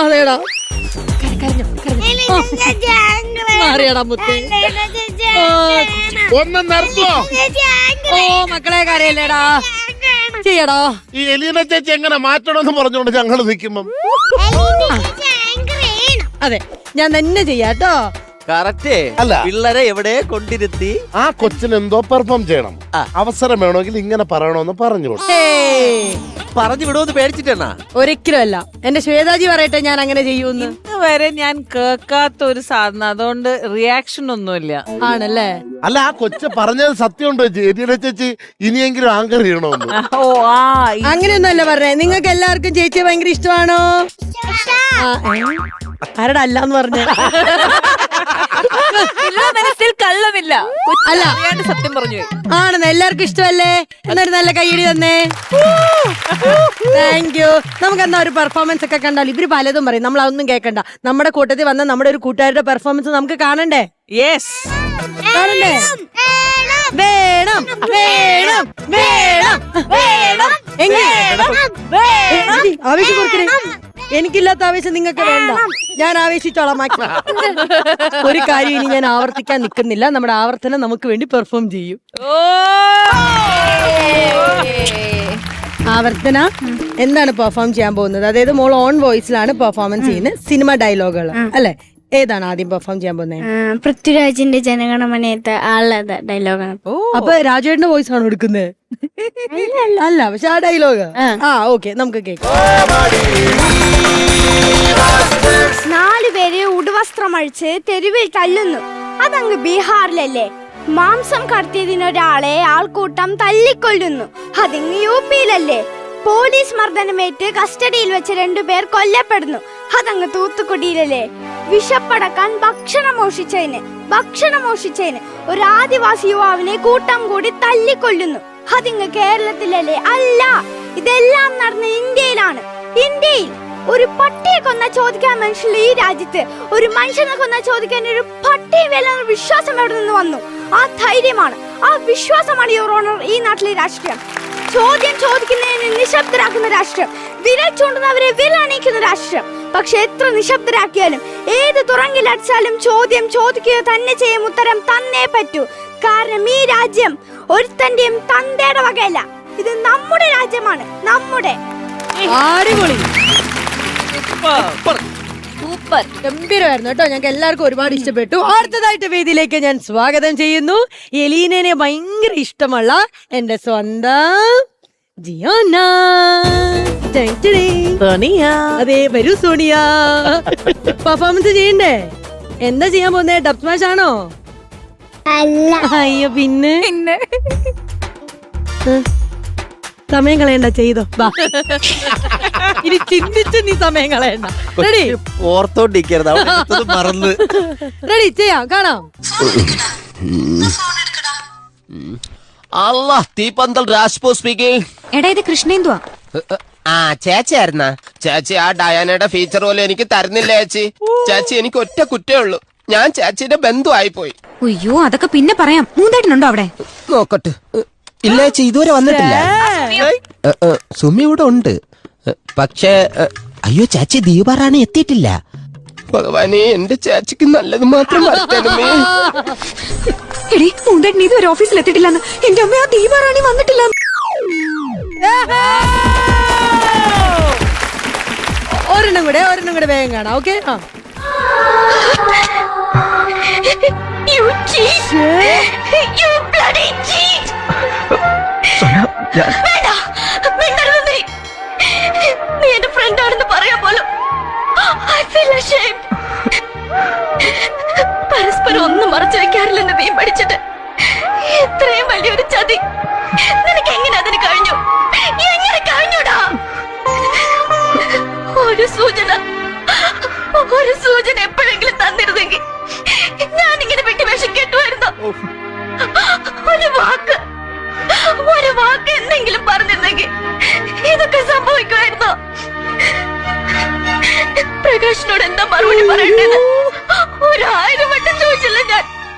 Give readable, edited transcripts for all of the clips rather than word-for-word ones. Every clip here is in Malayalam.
അതേടാ മാറിയടാ മുത്തേ. ഒന്ന് നിർത്തോ. ഓ മക്കളെ കരയല്ലേടാ, ചെയ്യടാ. ഈ എലീന ചേച്ചി എങ്ങനെ മാറ്റണമെന്ന് പറഞ്ഞോണ്ട് ഞങ്ങൾ നിൽക്കുമ്പം അതെ ഞാൻ തന്നെ ചെയ്യാട്ടോ. കറക്റ്റ്. അല്ല. പിള്ളേരെ എവിടെ കൊണ്ടിരുത്തി ആ കൊച്ചിന് എന്തോ പെർഫോം ചെയ്യണം. അവസരം വേണമെങ്കിൽ ഇങ്ങനെ പറയണമെന്ന് പറഞ്ഞു കൊടുത്തു. പറഞ്ഞു വിടുമെന്ന് പേടിച്ചിട്ടാ? ഒരിക്കലും അല്ല. എന്റെ ശ്വേതാജി പറയട്ടെ ഞാൻ അങ്ങനെ ചെയ്യൂന്ന്. വരെ ഞാൻ കേൾക്കാത്ത ഒരു സാധനം, അതുകൊണ്ട് റിയാക്ഷൻ ഒന്നുമില്ല. ആണല്ലേ? അല്ല ആ കൊച്ചു പറഞ്ഞത് സത്യമുണ്ടോ എലീന ചേച്ചി? ഇനിയെങ്കിലും ആങ്കർ ചെയ്യണമെന്ന്. ഓ ആ അങ്ങനെയൊന്നും അല്ല പറഞ്ഞേ. നിങ്ങൾക്ക് എല്ലാവർക്കും ചേച്ചിയെ ഭയങ്കര ഇഷ്ടമാണോ? ആരടാ അല്ലാന്ന് പറഞ്ഞ? മനസ്സിൽ കള്ളമില്ല. അല്ല സത്യം പറഞ്ഞു ആണെന്ന് എല്ലാവർക്കും ഇഷ്ടമല്ലേ? എന്നൊരു നല്ല കൈയടി തന്നേ. Thank you. നമുക്ക് എന്നാ ഒരു പെർഫോമൻസ് ഒക്കെ കണ്ടാൽ ഇവര് പലതും പറയും, നമ്മൾ അതൊന്നും കേൾക്കണ്ട. നമ്മുടെ കൂട്ടത്തിൽ വന്ന നമ്മുടെ ഒരു കൂട്ടുകാരുടെ പെർഫോമൻസ് നമുക്ക് കാണണ്ടേ? യെസ് കാണണ്ടേ? വേണം വേണം വേണം വേണം. ആവേശം കൊടുക്കണേ. എനിക്കില്ലാത്ത ആവേശം നിങ്ങൾക്ക് വേണ്ട. ഞാൻ ആവേശിച്ചോളാം. ഒരു കാര്യം ഇനി ഞാൻ ആവർത്തിക്കാൻ നിൽക്കുന്നില്ല. നമ്മുടെ ആവർത്തനം നമുക്ക് വേണ്ടി പെർഫോം ചെയ്യും. ആവർത്തന എന്താണ് പെർഫോം ചെയ്യാൻ പോകുന്നത്? അതായത് മോൾ ഓൺ വോയിസിലാണ് പെർഫോമൻസ് ചെയ്യുന്നത്. സിനിമ ഡയലോഗുകൾ അല്ലെ? ഏതാണ് ആദ്യം പെർഫോം ചെയ്യാൻ പോകുന്നത്? പൃഥ്വിരാജിന്റെ ജനഗണമനയത്തെ ആളുടെ ഡയലോഗാണ്. അപ്പൊ രാജേട്ടന്റെ വോയിസ് ആണ് എടുക്കുന്നത്? അല്ല, പക്ഷെ ആ ഡയലോഗ് ഓക്കെ നമുക്ക് കേൾക്കാം. 4 പേര് ഉടുവസ്ത്രമഴിച്ച് തെരുവിൽ തല്ലുന്നു. അതങ്ങ് ബീഹാറിലല്ലേ? മാംസം കടത്തിയതിനൊരാളെ ആൾക്കൂട്ടം തല്ലിക്കൊല്ലുന്നു. അതിങ്ങ് യുപിയിലല്ലേ? പോലീസ് മർദ്ദനമേറ്റ് കസ്റ്റഡിയിൽ വെച്ച് 2 പേർ കൊല്ലപ്പെടുന്നു. അതങ്ങ് തൂത്തുക്കുടിയിലല്ലേ? വിശപ്പടക്കാൻ ഭക്ഷണം മോഷിച്ചതിന് ഒരു ആദിവാസി യുവാവിനെ കൂട്ടം കൂടി തല്ലിക്കൊല്ലുന്നു. അതിങ്ങ് കേരളത്തിലല്ലേ? അല്ല, ഇതെല്ലാം നടന്ന ഇന്ത്യയിലാണ്. ഇന്ത്യയിൽ ഒരു പട്ടിയെ കൊന്ന ചോദിക്കാൻ മനുഷ്യല്ല. ഈ രാജ്യത്ത് ഒരു മനുഷ്യനെ കൊന്ന ചോദിക്കാൻ ഒരു പട്ടിയെ വില വിശ്വാസം എവിടെ നിന്ന് വന്നു? ആ ധൈര്യമാണ്, ആ വിശ്വാസമാണ് യുവർ ഓണർ ഈ നാട്ടിലെ രാഷ്ട്രീയം. ചോദ്യം ചോദിക്കുന്നതിന് നിശബ്ദരാക്കുന്ന രാഷ്ട്രീയം, വിരൽ ചൂണ്ടുന്നവരെ വിരലണിയിക്കുന്ന രാഷ്ട്രീയം. പക്ഷെ എത്ര നിശബ്ദരാക്കിയാലും ഏത് തുറങ്കിലടിച്ചാലും ചോദ്യം ചോദിക്കുക തന്നെ ചെയ്യും. ഉത്തരം തന്നേ പറ്റൂ. കാരണം ഈ രാജ്യം ഒരുത്തന്റെയും തന്തയുടെ വകയല്ല. ഇത് നമ്മുടെ രാജ്യമാണ്, നമ്മുടെ. അടിപൊളി, സൂപ്പർ, ഗംഭീരമായിരുന്നു കേട്ടോ. ഞങ്ങൾക്ക് എല്ലാവർക്കും ഒരുപാട് ഇഷ്ടപ്പെട്ടു. അടുത്തതായിട്ട് വേദിയിലേക്ക് ഞാൻ സ്വാഗതം ചെയ്യുന്നു എലീനയെ ഭയങ്കര ഇഷ്ടമുള്ള എന്റെ സ്വന്തം ജിയോന. അതെ, വരൂ സോണിയ. പെർഫോമൻസ് ചെയ്യണ്ടേ? എന്താ ചെയ്യാൻ പോകുന്നേ? ഡബ് സ്മാഷ് ആണോ? അയ്യോ പിന്നെ സമയം കളയണ്ട, ചെയ്തോ. ഇനി ചിന്തിച്ച് നീ സമയം കളയണ്ട. റെഡി? ഓർത്തോണ്ടിരിക്കരുത്, മറന്ന്. റെഡി? ചെയ്യാം, കാണാം. അല്ലാ, തീപ്പന്തൽ രാജ്പോ സ്പീക്കിംഗ്. എടാ, ഇത് കൃഷ്ണേന്ദുവാ. ആ ചേച്ചിയായിരുന്ന ചേച്ചി ആ ഡയാനയുടെ ഫീച്ചർ പോലും എനിക്ക് തരുന്നില്ല ചേച്ചി. ചേച്ചി എനിക്ക് ഒറ്റ കുറ്റേ ഉള്ളൂ, ഞാൻ ചേച്ചിയുടെ ബന്ധുവായി പോയി. അയ്യോ, അതൊക്കെ പിന്നെ പറയാം. മൂന്നേട്ടനുണ്ടോ അവിടെ? നോക്കട്ടെ. ഇല്ല ചേച്ചി, ഇതുവരെ വന്നിട്ടില്ല. സുമി ഇവിടെ ഉണ്ട്, പക്ഷേ അയ്യോ ചേച്ചി ദീപാറാണി എത്തിയിട്ടില്ല. ഭഗവാനെ, എന്റെ ചേച്ചിക്ക് നല്ലത് മാത്രം വരുത്തണമേ. എടി, മൂന്നേട്ടൻ ഇതുവരെ ഓഫീസിൽ എത്തിയിട്ടില്ലെന്ന്. എന്റെ അമ്മ, ആ ദീപാറാണി വന്നിട്ടില്ല. ഒരെണ്ണം കൂടെ വേഗം കാണാം. ഓക്കെ. നീ എന്റെ ഫ്രണ്ട് ആണെന്ന് പറയാൻ പോലും പരസ്പരം ഒന്നും മറച്ചു വെക്കാറില്ലെന്ന് നീ പഠിച്ചിട്ട് ഇത്രയും വലിയൊരു ചതി നിനക്ക് എങ്ങനെ അതിന് കഴിഞ്ഞു? എങ്ങനെ കഴിഞ്ഞുടാ? ഒരു സൂചന എപ്പോഴെങ്കിലും തന്നിരുന്നെങ്കിൽ ഞാനിങ്ങനെ വിട്ടുവേഷം കേട്ടുമായിരുന്നു. ഒരു വാക്ക് എന്തെങ്കിലും പറഞ്ഞിരുന്നെങ്കിൽ ഇതൊക്കെ സംഭവിക്കുമായിരുന്നോ? പ്രകാശിനോട് എന്താ മറുപടി പറയണ്ടേന്ന് 1000 വട്ടം ചോദിച്ചില്ല ഞാൻ.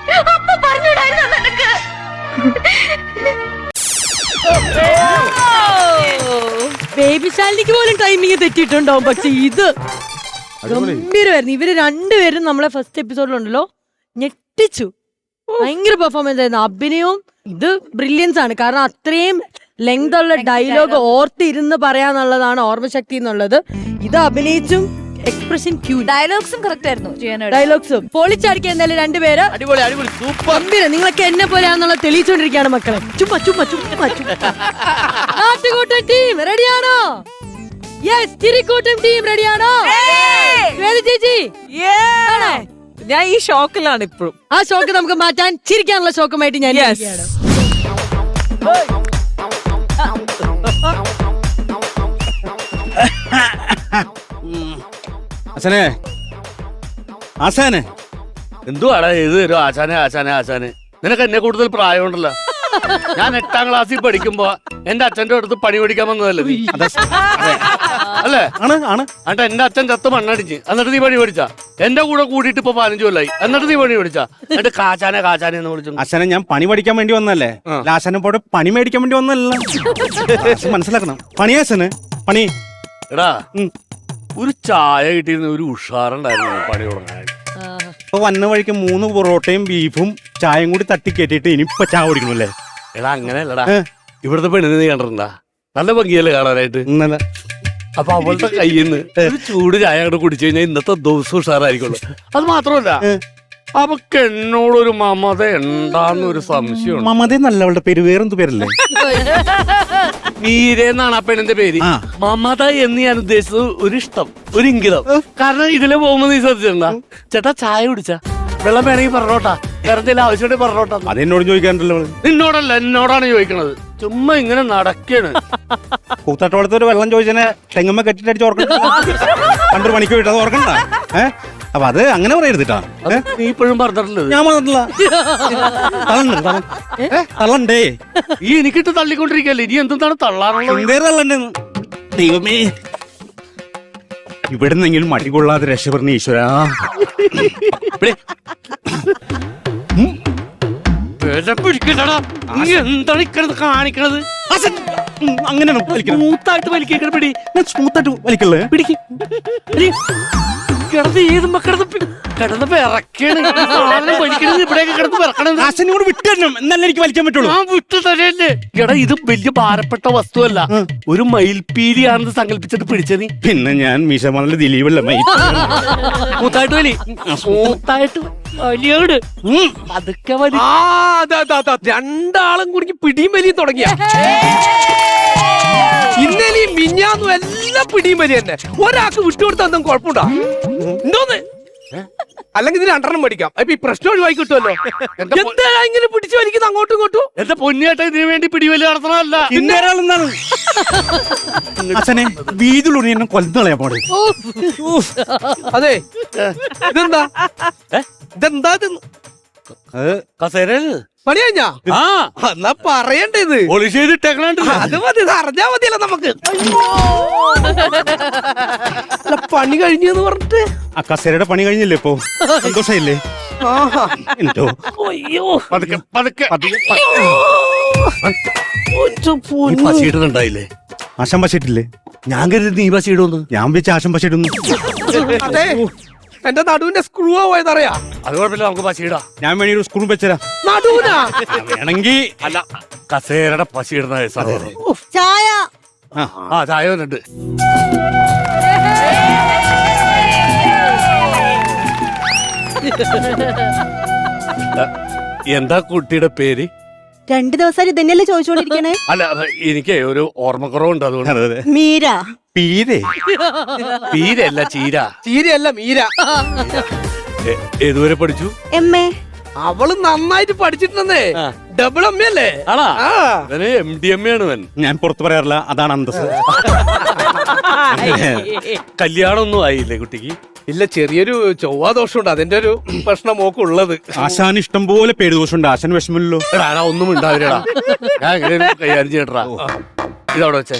അപ്പൊ പറഞ്ഞുകൂടായിരുന്നോ നിനക്ക്? ബേബി ശാലിനിക്ക് പോലും ടൈമിങ് തെറ്റിയിട്ടുണ്ടാവും, പക്ഷെ ഇത് ഗംഭീരമായിരുന്നു. ഇവര് രണ്ടുപേരും നമ്മളെ ഫസ്റ്റ് എപ്പിസോഡിലുണ്ടല്ലോ ഞെട്ടിച്ചു. ഭയങ്കര പെർഫോമൻസ് ആയിരുന്നു. അഭിനയവും ഇത് ബ്രില്യൻസ് ആണ്. കാരണം അത്രയും ലെങ്ത് ഉള്ള ഡയലോഗ് ഓർത്തിരുന്ന് പറയാന്നുള്ളതാണ് ഓർമ്മശക്തി എന്നുള്ളത്. ഇത് അഭിനയിച്ചും എക്സ്പ്രഷൻ ക്യൂ ഡയലോഗ്സും കറക്റ്റ് ആയിരുന്നു ചെയ്യാനായിട്ട്. ഡയലോഗ്സും പൊളിച്ചടിക്കാൻ എന്തായാലും രണ്ടുപേര് അടിപൊളി അടിപൊളി സൂപ്പർ. ഗംഭീരം. നിങ്ങളൊക്കെ എന്നെ പോലെയാണെന്നുള്ള തെളിയിച്ചുകൊണ്ടിരിക്കുകയാണ് മക്കളെ. ചുമ്മാ ചുമ്മാ ചുമ്മാ ചുമ്മാ. നാട്ടുകൂട്ടം ടീം റെഡിയാണോ? യെസ്. ചിരിക്കൂട്ടം ടീം റെഡിയാണോ? ചേച്ചി ആണോ? ഞാൻ ഈ ഷോക്കിലാണ് ഇപ്പോഴും. ആ ഷോക്ക് നമുക്ക് മാറ്റാൻ ചിരിക്കാനുള്ള ഷോക്കുമായിട്ട് ഞാൻ Yes. ഇരിക്കുകയാണ്. ആശാനെ ആശാനെ എന്തുവാടാ ഇത് ഒരു ആശാനെ ആശാനെ ആശാനെ? നിനക്ക് എന്നെ കൂടുതൽ പ്രായമുണ്ടല്ലോ. ഞാൻ 8ാം ക്ലാസ്സിൽ പഠിക്കുമ്പോ എന്റെ അച്ഛന്റെ അടുത്ത് പണി പഠിക്കാൻ വന്നതല്ലേ നീ? അല്ലേ? ആണ് ആണ് എന്നിട്ട് എന്റെ അച്ഛൻ ചത്ത് മണ്ണടിച്ച് എന്നിട്ട് നീ പണി പഠിച്ചാ? എന്റെ കൂടെ കൂടിയിട്ട് ഇപ്പൊ 15 കൊല്ലായി എന്നിട്ട് നീ പണി പഠിച്ചാ? എന്നിട്ട് കാച്ചാനെ കാച്ചാനെ എന്ന് വിളിച്ചു. ആശാനെ ഞാൻ പണി പഠിക്കാൻ വേണ്ടി വന്നല്ലേ. ആശാനെ പോലെ പണി മേടിക്കാൻ വേണ്ടി വന്നല്ല. മനസ്സിലാക്കണം. പണിയാശാന് പണി. എടാ ഒരു ചായ കിട്ടിയിരുന്ന ഒരു ഉഷാറുണ്ടായിരുന്നു പണി തുടങ്ങാൻ. ഇപ്പൊ വന്ന വഴിക്ക് 3 പൊറോട്ടയും ബീഫും ചായയും കൂടി തട്ടി കയറ്റിട്ട് ഇനിയിപ്പൊ ചായ കുടിക്കണല്ലേ. എടാ അങ്ങനെയല്ലടാ, ഇവിടുത്തെ പെണ്ണിനെ നീ കണ്ടിട്ടുണ്ടാ? നല്ല ഭംഗിയല്ലേ കാണാനായിട്ട്? ഇന്നലെ അപ്പൊ അവളുടെ കയ്യിൽ നിന്ന് ഒരു ചൂട് ചായ അങ്ങോട്ട് കുടിച്ചു കഴിഞ്ഞാൽ ഇന്നത്തെ ദിവസം ഉഷാറായിരിക്കുള്ളൂ. അത് മാത്രമല്ല അവക്ക് എന്നോടൊരു മമത ഉണ്ടാന്നൊരു സംശയമുണ്ട്. മമത നല്ല അവളുടെ പേര്. വേറെന്ത് പേരല്ലേ? മീര എന്നാണ് ആ പെണ്ണിന്റെ പേര്. ആ. മമത എന്ന് ഞാൻ ഉദ്ദേശിച്ചത് ഒരു ഇഷ്ടം, ഒരു ഇംഗിതം. കാരണം ഇതിലെ പോകുമ്പോ നീ ശ്രദ്ധിച്ചിട്ടുണ്ടാ? ചേട്ടാ ചായ കുടിച്ചാ? വെള്ളം വേണമെങ്കിൽ പറഞ്ഞോട്ടാ, വേറെ എന്തെങ്കിലും ആവശ്യമുണ്ടെങ്കിൽ പറഞ്ഞോട്ടാ. അതെന്നോട് ചോദിക്കാറുണ്ടല്ലോ. നിന്നോടല്ല എന്നോടാണ് ചോദിക്കണത്. ചുമ്മാ ഇങ്ങനെ നടക്കാണ്. കൂത്താട്ടോളത്ത് ഒരു വെള്ളം ചോദിച്ചതിനെ തെങ്ങമ്മ കെട്ടിട്ടടിച്ച് ഓർക്കണ്ട. 2 മണിക്ക് വിട്ടത് ഓർക്കണ്ട. അപ്പൊ അത് അങ്ങനെ പറയരുതിട്ടാ. നീ ഇപ്പോഴും പറഞ്ഞിട്ടുള്ളത് ഞാൻ പറഞ്ഞിട്ടില്ല. തള്ളണ്ടേ ഈ എനിക്കിട്ട് തള്ളിക്കൊണ്ടിരിക്കല്ലേ. ഇനി എന്താണ് തള്ളാറുള്ളത്? എന്തേരം തള്ളണ്ടേന്ന്. ദൈവമേ, ഇവിടുന്നെങ്കിലും മടി കൊള്ളാതെ രക്ഷപ്പെടുന്ന ഈശ്വരാ. നീ എന്താണ് ഇക്കണത് കാണിക്കണത്? അങ്ങനെ സ്മൂത്തായിട്ട് വലിക്കേക്കണ പിടി. സ്മൂത്തായിട്ട് വലിക്കല്ലേ. പിടിക്ക്. കിടന്ന് ഏതുമ്പോ കിടന്ന് പിറക്കാണ് വലിക്കണത്. ഇവിടെയൊക്കെ കിടന്ന് പിറക്കണത്. ആശനോട് വിട്ടുതരണം എന്നല്ല എനിക്ക് വലിക്കാൻ പറ്റുള്ളൂ. ആ വിട്ടു തരല്ലേ. എടാ ഇത് വലിയ ഭാരപ്പെട്ട വസ്തുവല്ല, ഒരു മയിൽപീലിയാണെന്ന് സങ്കല്പിച്ചിട്ട് പിടിച്ചത് നീ. പിന്നെ ഞാൻ മീശമാളിലെ ദിലീപല്ല. സ്മൂത്തായിട്ട് വലി. സ്മൂത്തായിട്ട് വലിയോട് അതൊക്കെ വലി. രണ്ടാളും കൂടി പിടിയും വലിയും തുടങ്ങിയ ഇന്നലെയും മിഞ്ഞാന്നും എല്ലാം പിടിയും വലിയ തന്നെ. ഒരാൾക്ക് വിട്ടുകൊടുത്താൽ കുഴപ്പമുണ്ടോ? എന്തോന്ന്? അല്ലെങ്കിൽ ഇതിന് 2 മേടിക്കാം. അപ്പൊ ഈ പ്രശ്നം ഒഴിവാക്കി കിട്ടുമല്ലോ. എന്താ ഇങ്ങനെ പിടിച്ചു വലിക്കുന്നത് അങ്ങോട്ടും ഇങ്ങോട്ടും? എന്റെ പൊന്നിയേട്ട ഇതിനു വേണ്ടി പിടിവലി നടത്തണമല്ല. ഇന്നേരാളെന്താണ് അച്ഛനെ വീതിയിലൂടെ എന്നെ കൊല്ലം കളയാൻ പോടെ. അതെ ഇതെന്താ ഇതെന്താ അത് കസേരയിൽ പണി കഴിഞ്ഞാ? ആ എന്നാ പറയണ്ടത്. പോളിഷ് ചെയ്തിട്ടേക്കണുണ്ട്. അത് മതി, ഇത് അറിഞ്ഞാ മതിയല്ലോ നമുക്ക്. അല്ല, പണി കഴിഞ്ഞെന്ന് പറഞ്ഞിട്ട് ആ കസേരയുടെ പണി കഴിഞ്ഞില്ലേ ഇപ്പൊ? സന്തോഷമില്ലേ? എന്തോ പതുക്കെ പതുക്കെ പശിയിടുന്നുണ്ടായില്ലേ? ആശം പശയിട്ടില്ലേ? ഞാൻ കരുതി നീ പശിയിടുന്നു. ഞാൻ വെച്ച് ആശം പശയിടുന്നു. അതെ എന്റെ നടുവിന്റെ സ്ക്രൂ പോയതറിയാ. അത് കുഴപ്പമില്ല, നമുക്ക് പശിയിടാം. ഞാൻ വേണി ഒരു സ്ക്രൂ വെച്ചരാ. നടുവിനാ വേണമെങ്കിൽ. അല്ല കസേരയുടെ പശിയിടുന്ന സാധനം. ചായ. ആ ചായ വന്നിട്ട്. എന്താ കുട്ടിയുടെ പേര്? 2 ദിവസമായിട്ട് ഇതന്നെയല്ലേ ചോദിച്ചോണ്ടിരിക്കണേ. അല്ല എനിക്ക് ഒരു ഓർമ്മക്കുറവുണ്ട്, അതുകൊണ്ട്. മീര. പീരേ? പീരല്ല ചീര. ചീരയല്ല മീര. ഏതുവരെ പഠിച്ചു? എമ്മേ. അവള് നന്നായിട്ട് പഠിച്ചിട്ടുണ്ടെന്നേ. ഡബിൾ എം എ അല്ലേ? ആണാ? ആ. MDMA ആണ് അവൻ. ഞാൻ പുറത്ത് പറയാറില്ല, അതാണ് അന്തസ്. കല്യാണം ഒന്നും ആയില്ലേ കുട്ടിക്ക്? ഇല്ല, ചെറിയൊരു ചൊവ്വാദോഷമുണ്ട്, അതിന്റെ ഒരു പ്രശ്നം മോക്കുള്ളത്. ആശാൻ ഇഷ്ടം പോലെ പേര് ദോഷമുണ്ട്. ആശാൻ വിഷമല്ലോ. എടാ ഒന്നും ഉണ്ടാവില്ലടാ. ഞാൻ എങ്ങനെ കൈകാര്യം ചെയ്യട്ടാ. ഇതവിടെ വെച്ചേ.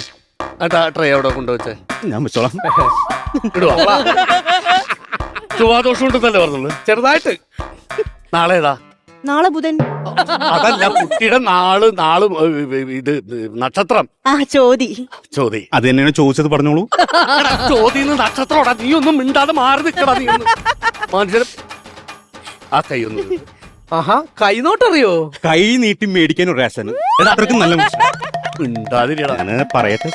ട്രൈ അവിടെ കൊണ്ടുവച്ചേ. ഞാൻ വെച്ചോളാം. ഇടുവാ. ചൊവ്വാദോഷം ഉണ്ടെന്നല്ലേ പറഞ്ഞത്? ചെറുതായിട്ട്. നാളെ ഏതാ? നാളെ ബുധൻ. അതല്ല, കുട്ടിയുടെ നാള് ഇത് നക്ഷത്രം. ആ ചോദി. ചോദി അത് തന്നെയാണ് ചോദിച്ചത്, പറഞ്ഞോളൂ. ചോദ്യം നക്ഷത്രോടാ. നീ ഒന്നും മിണ്ടാതെ മാറി നിൽക്കടാ. നീ മനുഷ്യർ ആ കൈയൊന്നും ആഹാ, കൈനോട്ടറിയോ? കൈ നീട്ടി മേടിക്കാൻ ഒരു ആശാന് അത്രക്കും നല്ല മനുഷ്യൻ. മിണ്ടാതിരിയടാ. ഞാന് പറയട്ടെ,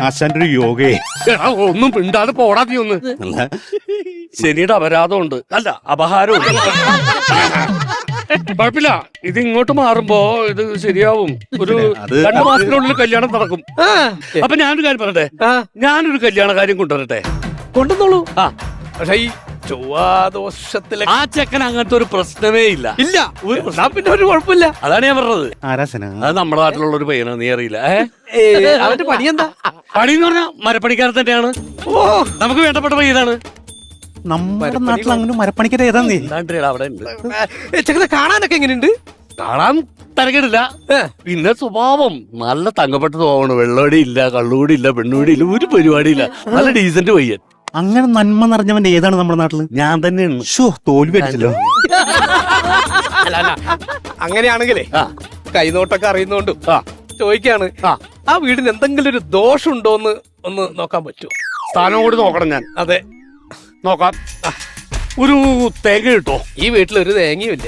ആശാന്റെ ഒരു യോഗയെ. എടാ, ഒന്നും മിണ്ടാതെ പോടാ നീ ഒന്ന്. അല്ല, ശനിയുടെ അപരാധമുണ്ട്, അല്ല അപഹാരമുണ്ട്. കുഴപ്പമില്ല, ഇത് ഇങ്ങോട്ട് മാറുമ്പോ ഇത് ശരിയാവും. ഒരു അത് 2 മാസത്തിനുള്ളിൽ കല്യാണം നടക്കും. ആ, അപ്പൊ ഞാനൊരു കാര്യം പറയട്ടെ, ആ, ഞാനൊരു കല്യാണ കാര്യം കൊണ്ടുവരട്ടെ. കൊണ്ടുവന്നോളൂ. ആ, പക്ഷെ ഈ ചൊവ്വാദോഷത്തിലെ ആ ചെക്കൻ അങ്ങനത്തെ ഒരു പ്രശ്നമേ ഇല്ല. ഇല്ല. എന്നാ പിന്നെ ഒരു കുഴപ്പമില്ല. അതാണ് ഞാൻ പറഞ്ഞത്. ആരാശന? അത് നമ്മുടെ നാട്ടിലുള്ള ഒരു പയ്യനാണ്, നീ അറിയില്ല. അവന്റെ പണി എന്താ? പണി എന്ന് പറഞ്ഞാൽ മരപ്പണിക്കാരൻ തന്നെയാണ്. ഓ, നമുക്ക് വേണ്ടപ്പെട്ട പയ്യനാണ്. നമ്മുടെ നാട്ടിൽ അങ്ങനെ മരപ്പണിക്കര ഏതാ നീ? എന്താണ്ട് അവിടെ ഉണ്ട്. ചെക്കനെ കാണാനൊക്കെ എങ്ങനെയുണ്ട്? കാണാൻ തരക്കേടില്ല. പിന്നെ സ്വഭാവം നല്ല തങ്കപ്പെട്ട സ്വഭാവമാണ്. വെള്ളോടി ഇല്ല, കള്ളുകൂടി ഇല്ല, പെണ്ണുകൂടി ഇല്ല, ഒരു പരിപാടിയില്ല. നല്ല ഡീസന്റ് പയ്യൻ. അങ്ങനെ നന്മ നിറഞ്ഞവന്റെ ഏതാണ് നമ്മുടെ നാട്ടില്? ഞാൻ തന്നെയാണ്. ഷോ, തോൽവി അടിച്ചല്ലോ. അല്ല അല്ല, അങ്ങനെയാണെങ്കിലേ ആ. കൈനോട്ടൊക്കെ അറിയുന്നോണ്ടും ആ. ചോദിക്കാണ്, ആ. ആ വീടിന് എന്തെങ്കിലും ഒരു ദോഷമുണ്ടോന്ന് ഒന്ന് നോക്കാൻ പറ്റുമോ? സ്ഥാനം കൂടി നോക്കണം ഞാൻ. അതെ, നോക്കാം. ഒരു തേങ്ങ കിട്ടോ? ഈ വീട്ടിൽ ഒരു തേങ്ങയും ഇല്ല.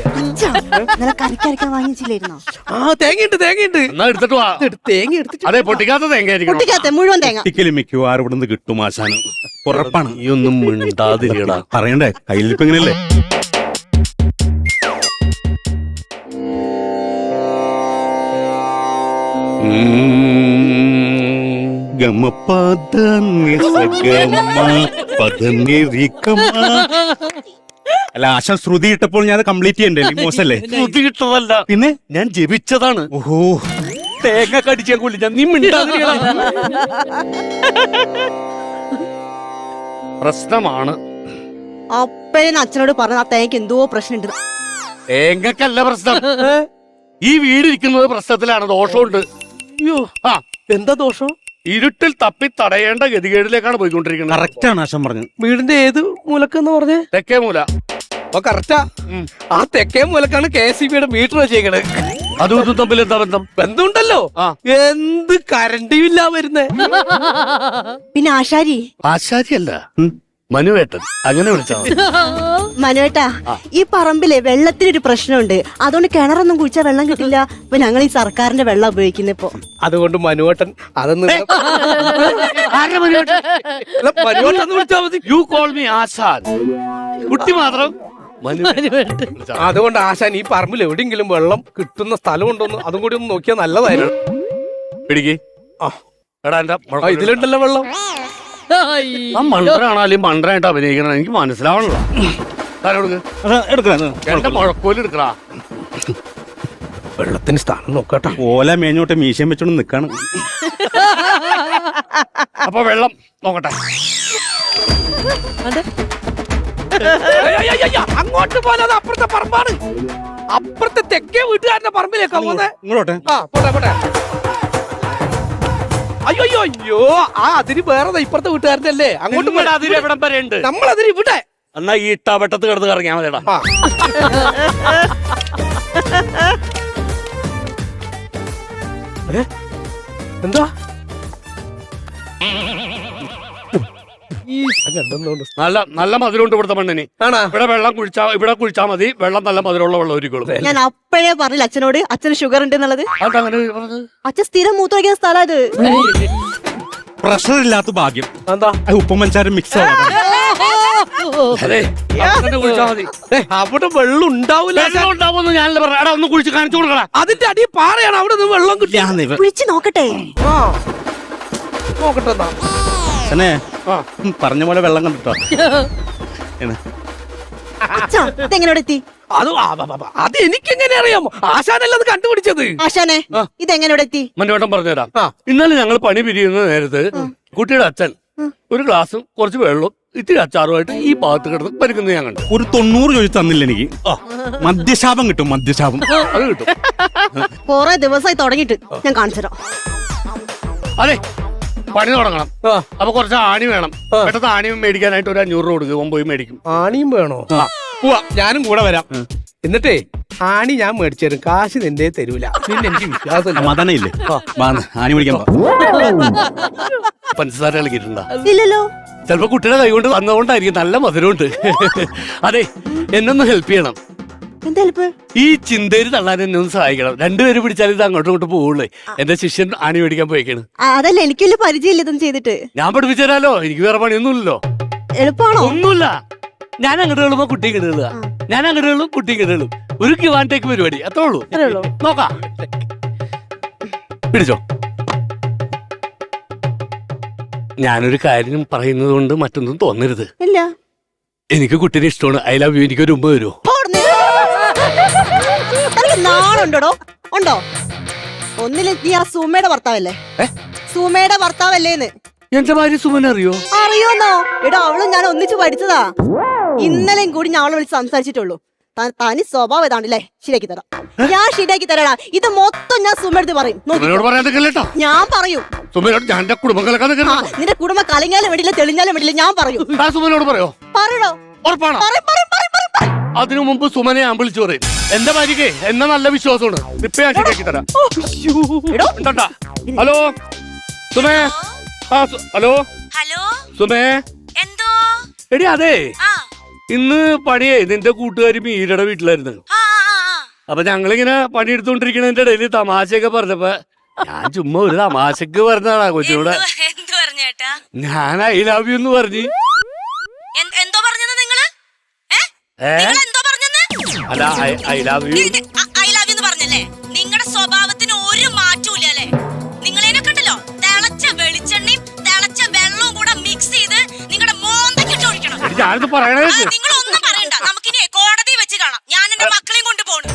കറിക്കരക്കാൻ വാങ്ങിച്ചില്ലായിരുന്നോ? ആ, തേങ്ങയുണ്ട്, തേങ്ങയുണ്ട്. എന്നാ എടുത്തിട്ട് വാ. തേങ്ങ എടുത്തിട്ട് അതെ, പൊട്ടിക്കാത്ത തേങ്ങ ആയിരിക്കണം. കുട്ടിക്കകത്തെ മുഴുവൻ തേങ്ങ. ഒരിക്കലും മിക്കവാറും ഇവിടെ നിന്ന് കിട്ടും ആശാന്, ഉറപ്പാണ്. നീ ഒന്നും മിണ്ടാതിരിയടാ. പറയണ്ടേ, കയ്യിലിരിപ്പ് എങ്ങനെയല്ലേ? അല്ല, ആശാൻ ശ്രുതി ഇട്ടപ്പോൾ ഞാൻ കംപ്ലീറ്റ് ചെയ്യണ്ടേ? മോശല്ലേ? ശ്രുതി കിട്ടതല്ല, പിന്നെ ഞാൻ ജപിച്ചതാണ്. ഓഹോ, തേങ്ങ കടിച്ചാൽ കൊള്ളി ഞാൻ. നീ മിണ്ടാതിരിയടാ. പ്രശ്നമാണ്. അപ്പഴേന്ന് അച്ഛനോട് പറഞ്ഞ ആ തേങ്ങക്ക് എന്തോ പ്രശ്നമുണ്ട്. തേങ്ങക്കല്ല പ്രശ്നം, ഈ വീടിരിക്കുന്നത് പ്രശ്നത്തിലാണ്. ദോഷമുണ്ട്. അയ്യോ, ആ, എന്താ ദോഷം? ഇരുട്ടിൽ തപ്പി തടയേണ്ട ഗതികേടിലേക്കാണ് പോയിക്കൊണ്ടിരിക്കുന്നത്. കറക്റ്റാണ് ആശാൻ പറഞ്ഞു. വീടിന്റെ ഏത് മൂലക്കെന്ന് പറഞ്ഞേ? തെക്കേ മൂല. അപ്പൊ കറക്റ്റാ. ആ തെക്കേ മൂലക്കാണ് KCBയുടെ മീറ്റർ വെച്ചേക്കണത്. അതും ഇതും തമ്മിൽ എന്താ ബന്ധം? ബന്ധമുണ്ടല്ലോ. ആ. എന്ത് കരണ്ടില്ല വരുന്നേ. പിന്നെ ആശാരി, ആശാരിയല്ല, മനുവേട്ടൻ. അങ്ങനെ വിളിച്ചാ മതി. മനുവേട്ടാ, ഈ പറമ്പിലെ വെള്ളത്തിനൊരു പ്രശ്നമുണ്ട്. അതുകൊണ്ട് കിണറൊന്നും കുഴിച്ചാൽ വെള്ളം കിട്ടില്ല. ഇപ്പൊ ഞങ്ങൾ ഈ സർക്കാരിന്റെ വെള്ളം ഉപയോഗിക്കുന്നിപ്പോ. അതുകൊണ്ട് മനുവേട്ടൻ അതൊന്ന് ആരുടെ മനുവേട്ടൻ? മനുവേട്ടൻ വിളിച്ചാ മതി. യു കോൾ മീ ആശാൻ. കുട്ടി മാത്രം മനുവേട്ടൻ. അതുകൊണ്ട് ആശാൻ ഈ പറമ്പിൽ എവിടെയെങ്കിലും വെള്ളം കിട്ടുന്ന സ്ഥലം ഉണ്ടോന്ന് അതും കൂടി ഒന്ന് നോക്കിയാൽ നല്ലതായിരുന്നു. പിടിക്ക്. ആ. എടാ, എന്റെ ആ, ഇതിലുണ്ടല്ലോ വെള്ളം. ആ മണ്ടറാണാലും മണ്ടറായിട്ട് അഭിനയിക്കണം. എനിക്ക് മനസ്സിലാവണല്ലോ. എന്റെ മുഴക്കോല് എടുക്കടാ. വെള്ളത്തിന് സ്ഥാനം നോക്കട്ടെ. ഓല മേഞ്ഞോട്ടെ മീശയും വെച്ചോണ്ട് നിക്കാണ്. അപ്പൊ വെള്ളം നോക്കട്ടെ. അങ്ങോട്ട് പോലെ അത് അപ്പുറത്തെ പറമ്പാണ്. അപ്പുറത്തെ തെക്കേ വീട്ടുകാരന്റെ പറമ്പിലേക്കാ പോകുന്നത്. ഇങ്ങോട്ടെ. ആ, പോട്ടെ പോട്ടെ. അയ്യോ അയ്യോ, ആ അതിന് വേറെ ഇപ്പുറത്തെ വീട്ടുകാരന്റെ അല്ലേ. അങ്ങോട്ട് നിങ്ങളുടെ അതിര് എവിടം വരെ ഉണ്ട്? നമ്മളതിന് ഇവിടെ. എന്നാ ഈ ഇട്ടാവട്ടത്ത് കിടന്ന് കറങ്ങിയാ മതിടാ. ആ. എന്താ നല്ല നല്ല മധുരമുണ്ട് ഇവിടുത്തെ മണ്ണിന്. ആണാ? ഇവിടെ കുഴിച്ചാ മതി. വെള്ളം നല്ല മധുരമുള്ള വെള്ളം ഒരുക്കുള്ളൂ. ഞാൻ അപ്പഴേ പറഞ്ഞില്ല അച്ഛനോട് അച്ഛന് ഷുഗർ ഉണ്ട് എന്നുള്ളത്. അതങ്ങനെ പറഞ്ഞത്. അച്ഛൻ സ്ഥിരം മൂത്രമൊഴിക്കുന്ന സ്ഥലം ഇത്. പ്രഷർ ഇല്ലാത്ത ഭാഗ്യം. എന്താ? ഉപ്പുമഞ്ചാരം മിക്സ് ആവാം. അതെ, അങ്ങനെ കുഴിച്ചാ മതി. അവിടെ വെള്ളം ഉണ്ടാവില്ല. വെള്ളം ഉണ്ടാവുമെന്ന് ഞാനല്ല പറയാം. എടാ, ഒന്ന് കുഴിച്ച് കാണിച്ചു കൊടുക്കടാ. അതിന്റെ അടി പാറയാണ്. അവിടെ നിന്ന് വെള്ളം കിട്ടില്ല. കുഴിച്ച് നോക്കട്ടെ. ആ, നോക്കട്ടെ എന്നാ. പറഞ്ഞ പോലെ വെള്ളം കണ്ടിട്ടോ. അച്ഛാ, ഇതെങ്ങനെ എത്തി? അത് എനിക്കെങ്ങനെ അറിയാമോ? ആശാനല്ല അത് കണ്ടുപിടിച്ചത്. ആശാനെ, ഇതെങ്ങനെ എത്തി? മനുവേട്ടൻ പറഞ്ഞുതരാം. ഇന്നലെ ഞങ്ങൾ പണി പിരിയുന്ന നേരത്ത് കുട്ടിയുടെ അച്ഛൻ ഒരു ഗ്ലാസും കുറച്ച് വെള്ളവും ഇത്തിരി അച്ചാറുമായിട്ട് ഈ ഭാഗത്ത് കിടന്ന് പരിക്കുന്നത് ഞാൻ കണ്ടു. ഒരു 90 ചോദിച്ചു തന്നില്ല എനിക്ക്. മദ്യശാപം കിട്ടും, മദ്യശാപം. അത് കിട്ടും. കൊറേ ദിവസമായി തുടങ്ങിയിട്ട് ഞാൻ കാണിച്ചുതരാം. അതെ, പണി തുടങ്ങണം. അപ്പൊ കുറച്ച് ആണി വേണം. പെട്ടെന്ന് ആണി മേടിക്കാനായിട്ട് ഒരു 500 രൂപ കൊടുക്കും. പോയി മേടിക്കും. ആണിയും വേണോ? പോവാ ഞാനും കൂടെ വരാം. എന്നിട്ടേ ആണി ഞാൻ മേടിച്ചു തരും, കാശ് നിന്റെ തരൂല. നിന്നെ എനിക്ക് വിശ്വാസം മതനയില്ലേ ആനി വിളിക്കാൻ പഞ്ചസാര ഇളകിയിട്ടുണ്ടോ? ഇല്ലല്ലോ. ചിലപ്പോ കുട്ടിയുടെ കൈ കൊണ്ട് വന്നതുകൊണ്ടായിരിക്കും, നല്ല മധുരമുണ്ട്. അതെ, എന്നൊന്ന് ഹെൽപ്പ് ചെയ്യണം. എന്താ ഹെൽപ്പ്? ഈ ചിന്തേരി തള്ളാൻ എന്നെ ഒന്ന് സഹായിക്കണം. രണ്ടുപേരും പിടിച്ചാൽ ഇത് അങ്ങോട്ടും ഇങ്ങോട്ട് പോവുള്ളേ. എന്റെ ശിഷ്യൻ ആണി മേടിക്കാൻ പോയേക്കാണ്. അതല്ല, എനിക്ക് വലിയ പരിചയമില്ല ഇതൊന്നും ചെയ്തിട്ട്. ഞാൻ പഠിപ്പിച്ചു തരാലോ, എനിക്ക് വേറെ പണിയൊന്നുമില്ലല്ലോ. എളുപ്പമാണോ? ഒന്നുമില്ല. ഞാൻ അങ്ങോട്ട് കേളുമ്പോ കുട്ടി കിട്ടുക, ഞാൻ അങ്ങോട്ട് കേളും കുട്ടി കിട്ടും. ഒരു കിവാൻടേക്ക് പരിപാടി, അത്രേ ഉള്ളൂ. നോക്കാം, പിടിച്ചോ. ഞാനൊരു കാര്യം പറയുന്നത് കൊണ്ട് മറ്റൊന്നും തോന്നരുത്. ഇല്ല. എനിക്ക് കുട്ടീനെ ഇഷ്ടമാണ്. I love you. എനിക്കൊരു ഉമ്മ വരുമോ? നാളുണ്ടോ? ഉണ്ടോ? ഒന്നില് നീ ആ സുമയുടെ ഭർത്താവല്ലേ? സുമയുടെ ഭർത്താവല്ലേന്ന്. എന്റെ ഭാര്യ സുമനെ അറിയോ? അറിയോന്നോ? എടാ, അവളും ഞാൻ ഒന്നിച്ച് പഠിച്ചതാ. ഇന്നലെയും കൂടി ഞാൻ അവളെ വിളിച്ച് സംസാരിച്ചിട്ടുള്ളൂ. തനി സ്വഭാവം ഏതാണ്ടല്ലേ? ശരിയാക്കി തരാം, ഞാൻ ശരിയാക്കി തരാടാ. ഇത് മൊത്തം ഞാൻ സുമടുത്ത് പറയും. ഞാൻ പറയും. നിന്റെ കുടുംബം കലങ്ങിയാലും വേണ്ടില്ല, തെളിഞ്ഞാലും വേണ്ടില്ല, ഞാൻ പറയും. സുമനോട് പറയോ? പറയണോ? അതിനു മുമ്പ് സുമനെ ഞാൻ വിളിച്ചു പറയും. എന്റെ ഭാര്യക്ക് എന്നെ നല്ല വിശ്വാസമാണ്. ഇപ്പൊ ഞാൻ ശരിയാക്കി തരാം. ഹലോ സുമേ. ഹലോ സുമേ. എന്തോ? എടി അതെ, ഇന്ന് പണിയേ നിന്റെ കൂട്ടുകാരി മീരയുടെ വീട്ടിലായിരുന്നു. അപ്പൊ ഞങ്ങളിങ്ങനെ പണിയെടുത്തോണ്ടിരിക്കണതിന്റെ ഇടയിൽ തമാശയൊക്കെ പറഞ്ഞപ്പോ ഞാൻ ചുമ്മാ ഒരു തമാശക്ക് പറഞ്ഞാടാ കൊച്ചിനോട്. ഞാൻ ഐ ലവ് യു എന്ന് പറഞ്ഞു. എന്തോ പറഞ്ഞത് നിങ്ങള്? അല്ല, I love you. I love you പറഞ്ഞല്ലേ? നിങ്ങളുടെ സ്വഭാവത്തിന് ഒരു മാറ്റവും ഇല്ലല്ലേ? നിങ്ങളേനെ കണ്ടല്ലോ, തിളച്ച വെളിച്ചെണ്ണയും തിളച്ച വെള്ളവും കൂടെ മിക്സ് ചെയ്ത് നിങ്ങളുടെ മോന്തക്കിട്ട് ഒഴിക്കണം. ഞാനിത് പറയണേ. നിങ്ങളൊന്നും പറയണ്ട, നമുക്കിനി കോടതി വെച്ച് കാണാം. ഞാൻ എന്റെ മക്കളെയും കൊണ്ട് പോണു.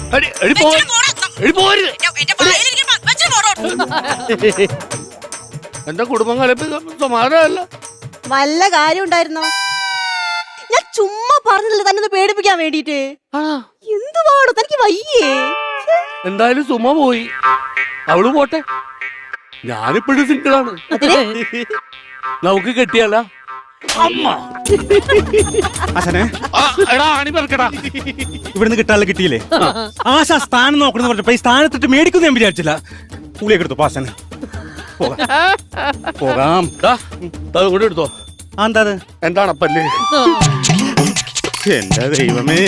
എന്റെ കുടുംബം കലപ്പി സമാധാനമല്ല. വല്ല കാര്യം ഉണ്ടായിരുന്നോ? ഞാൻ ചുമ്മാ പറഞ്ഞില്ല തന്നെ പേടിപ്പിക്കാൻ വേണ്ടിട്ട്. എന്തുവാണോ തനിക്ക് വയ്യേ? എന്തായാലും സുമ പോയി, അവള് പോട്ടെ. ഞാനിപ്പോഴും സിംഗിളാണ്. നമുക്ക് കെട്ടിയല്ല അമ്മ. ഇവിടുന്ന് കിട്ടാനുള്ള കിട്ടിയില്ലേ? ആശ സ്ഥാനം നോക്കണം പറഞ്ഞപ്പോ ഈ സ്ഥാനത്തിട്ട് മേടിക്കുന്നു ഞാൻ വിചാരിച്ചില്ല. കൂലിയൊക്കെ എടുത്തു പാസന്. പോകാം. കൂടെ എടുത്തോ. എന്താ എന്താണ് പല്ല്? എന്റെ ദൈവമേ.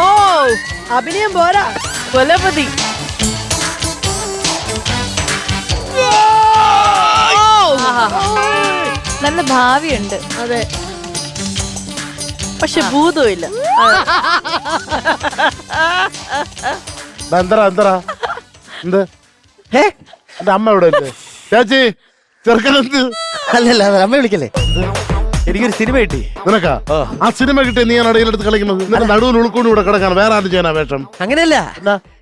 ഓ, അഭിനയം പോരാ, കൊലപതി. നല്ല ഭാവിയുണ്ട്. അതെ, പക്ഷെ ഭൂതവും ഇല്ല. എന്തരാ എന്ത്? എന്റെ അമ്മ ഇവിടെ ഉണ്ട്. ചേച്ചി, ചെറുക്കനെന്ത്? അല്ലല്ല, അമ്മ വിളിക്കല്ലേ? എനിക്കൊരു സിനിമ കിട്ടി. നിനക്കാ? ആ സിനിമ കിട്ടി നീ ഞാൻ ഇടയിലെടുത്ത് കളിക്കുന്നത്. നിന്റെ നടുവിൽ ഉൾക്കൊണ്ട് ഇവിടെ കിടക്കാണ്. വേറെ ആരും ചെയ്യാനാ വേഷം? അങ്ങനെയല്ല,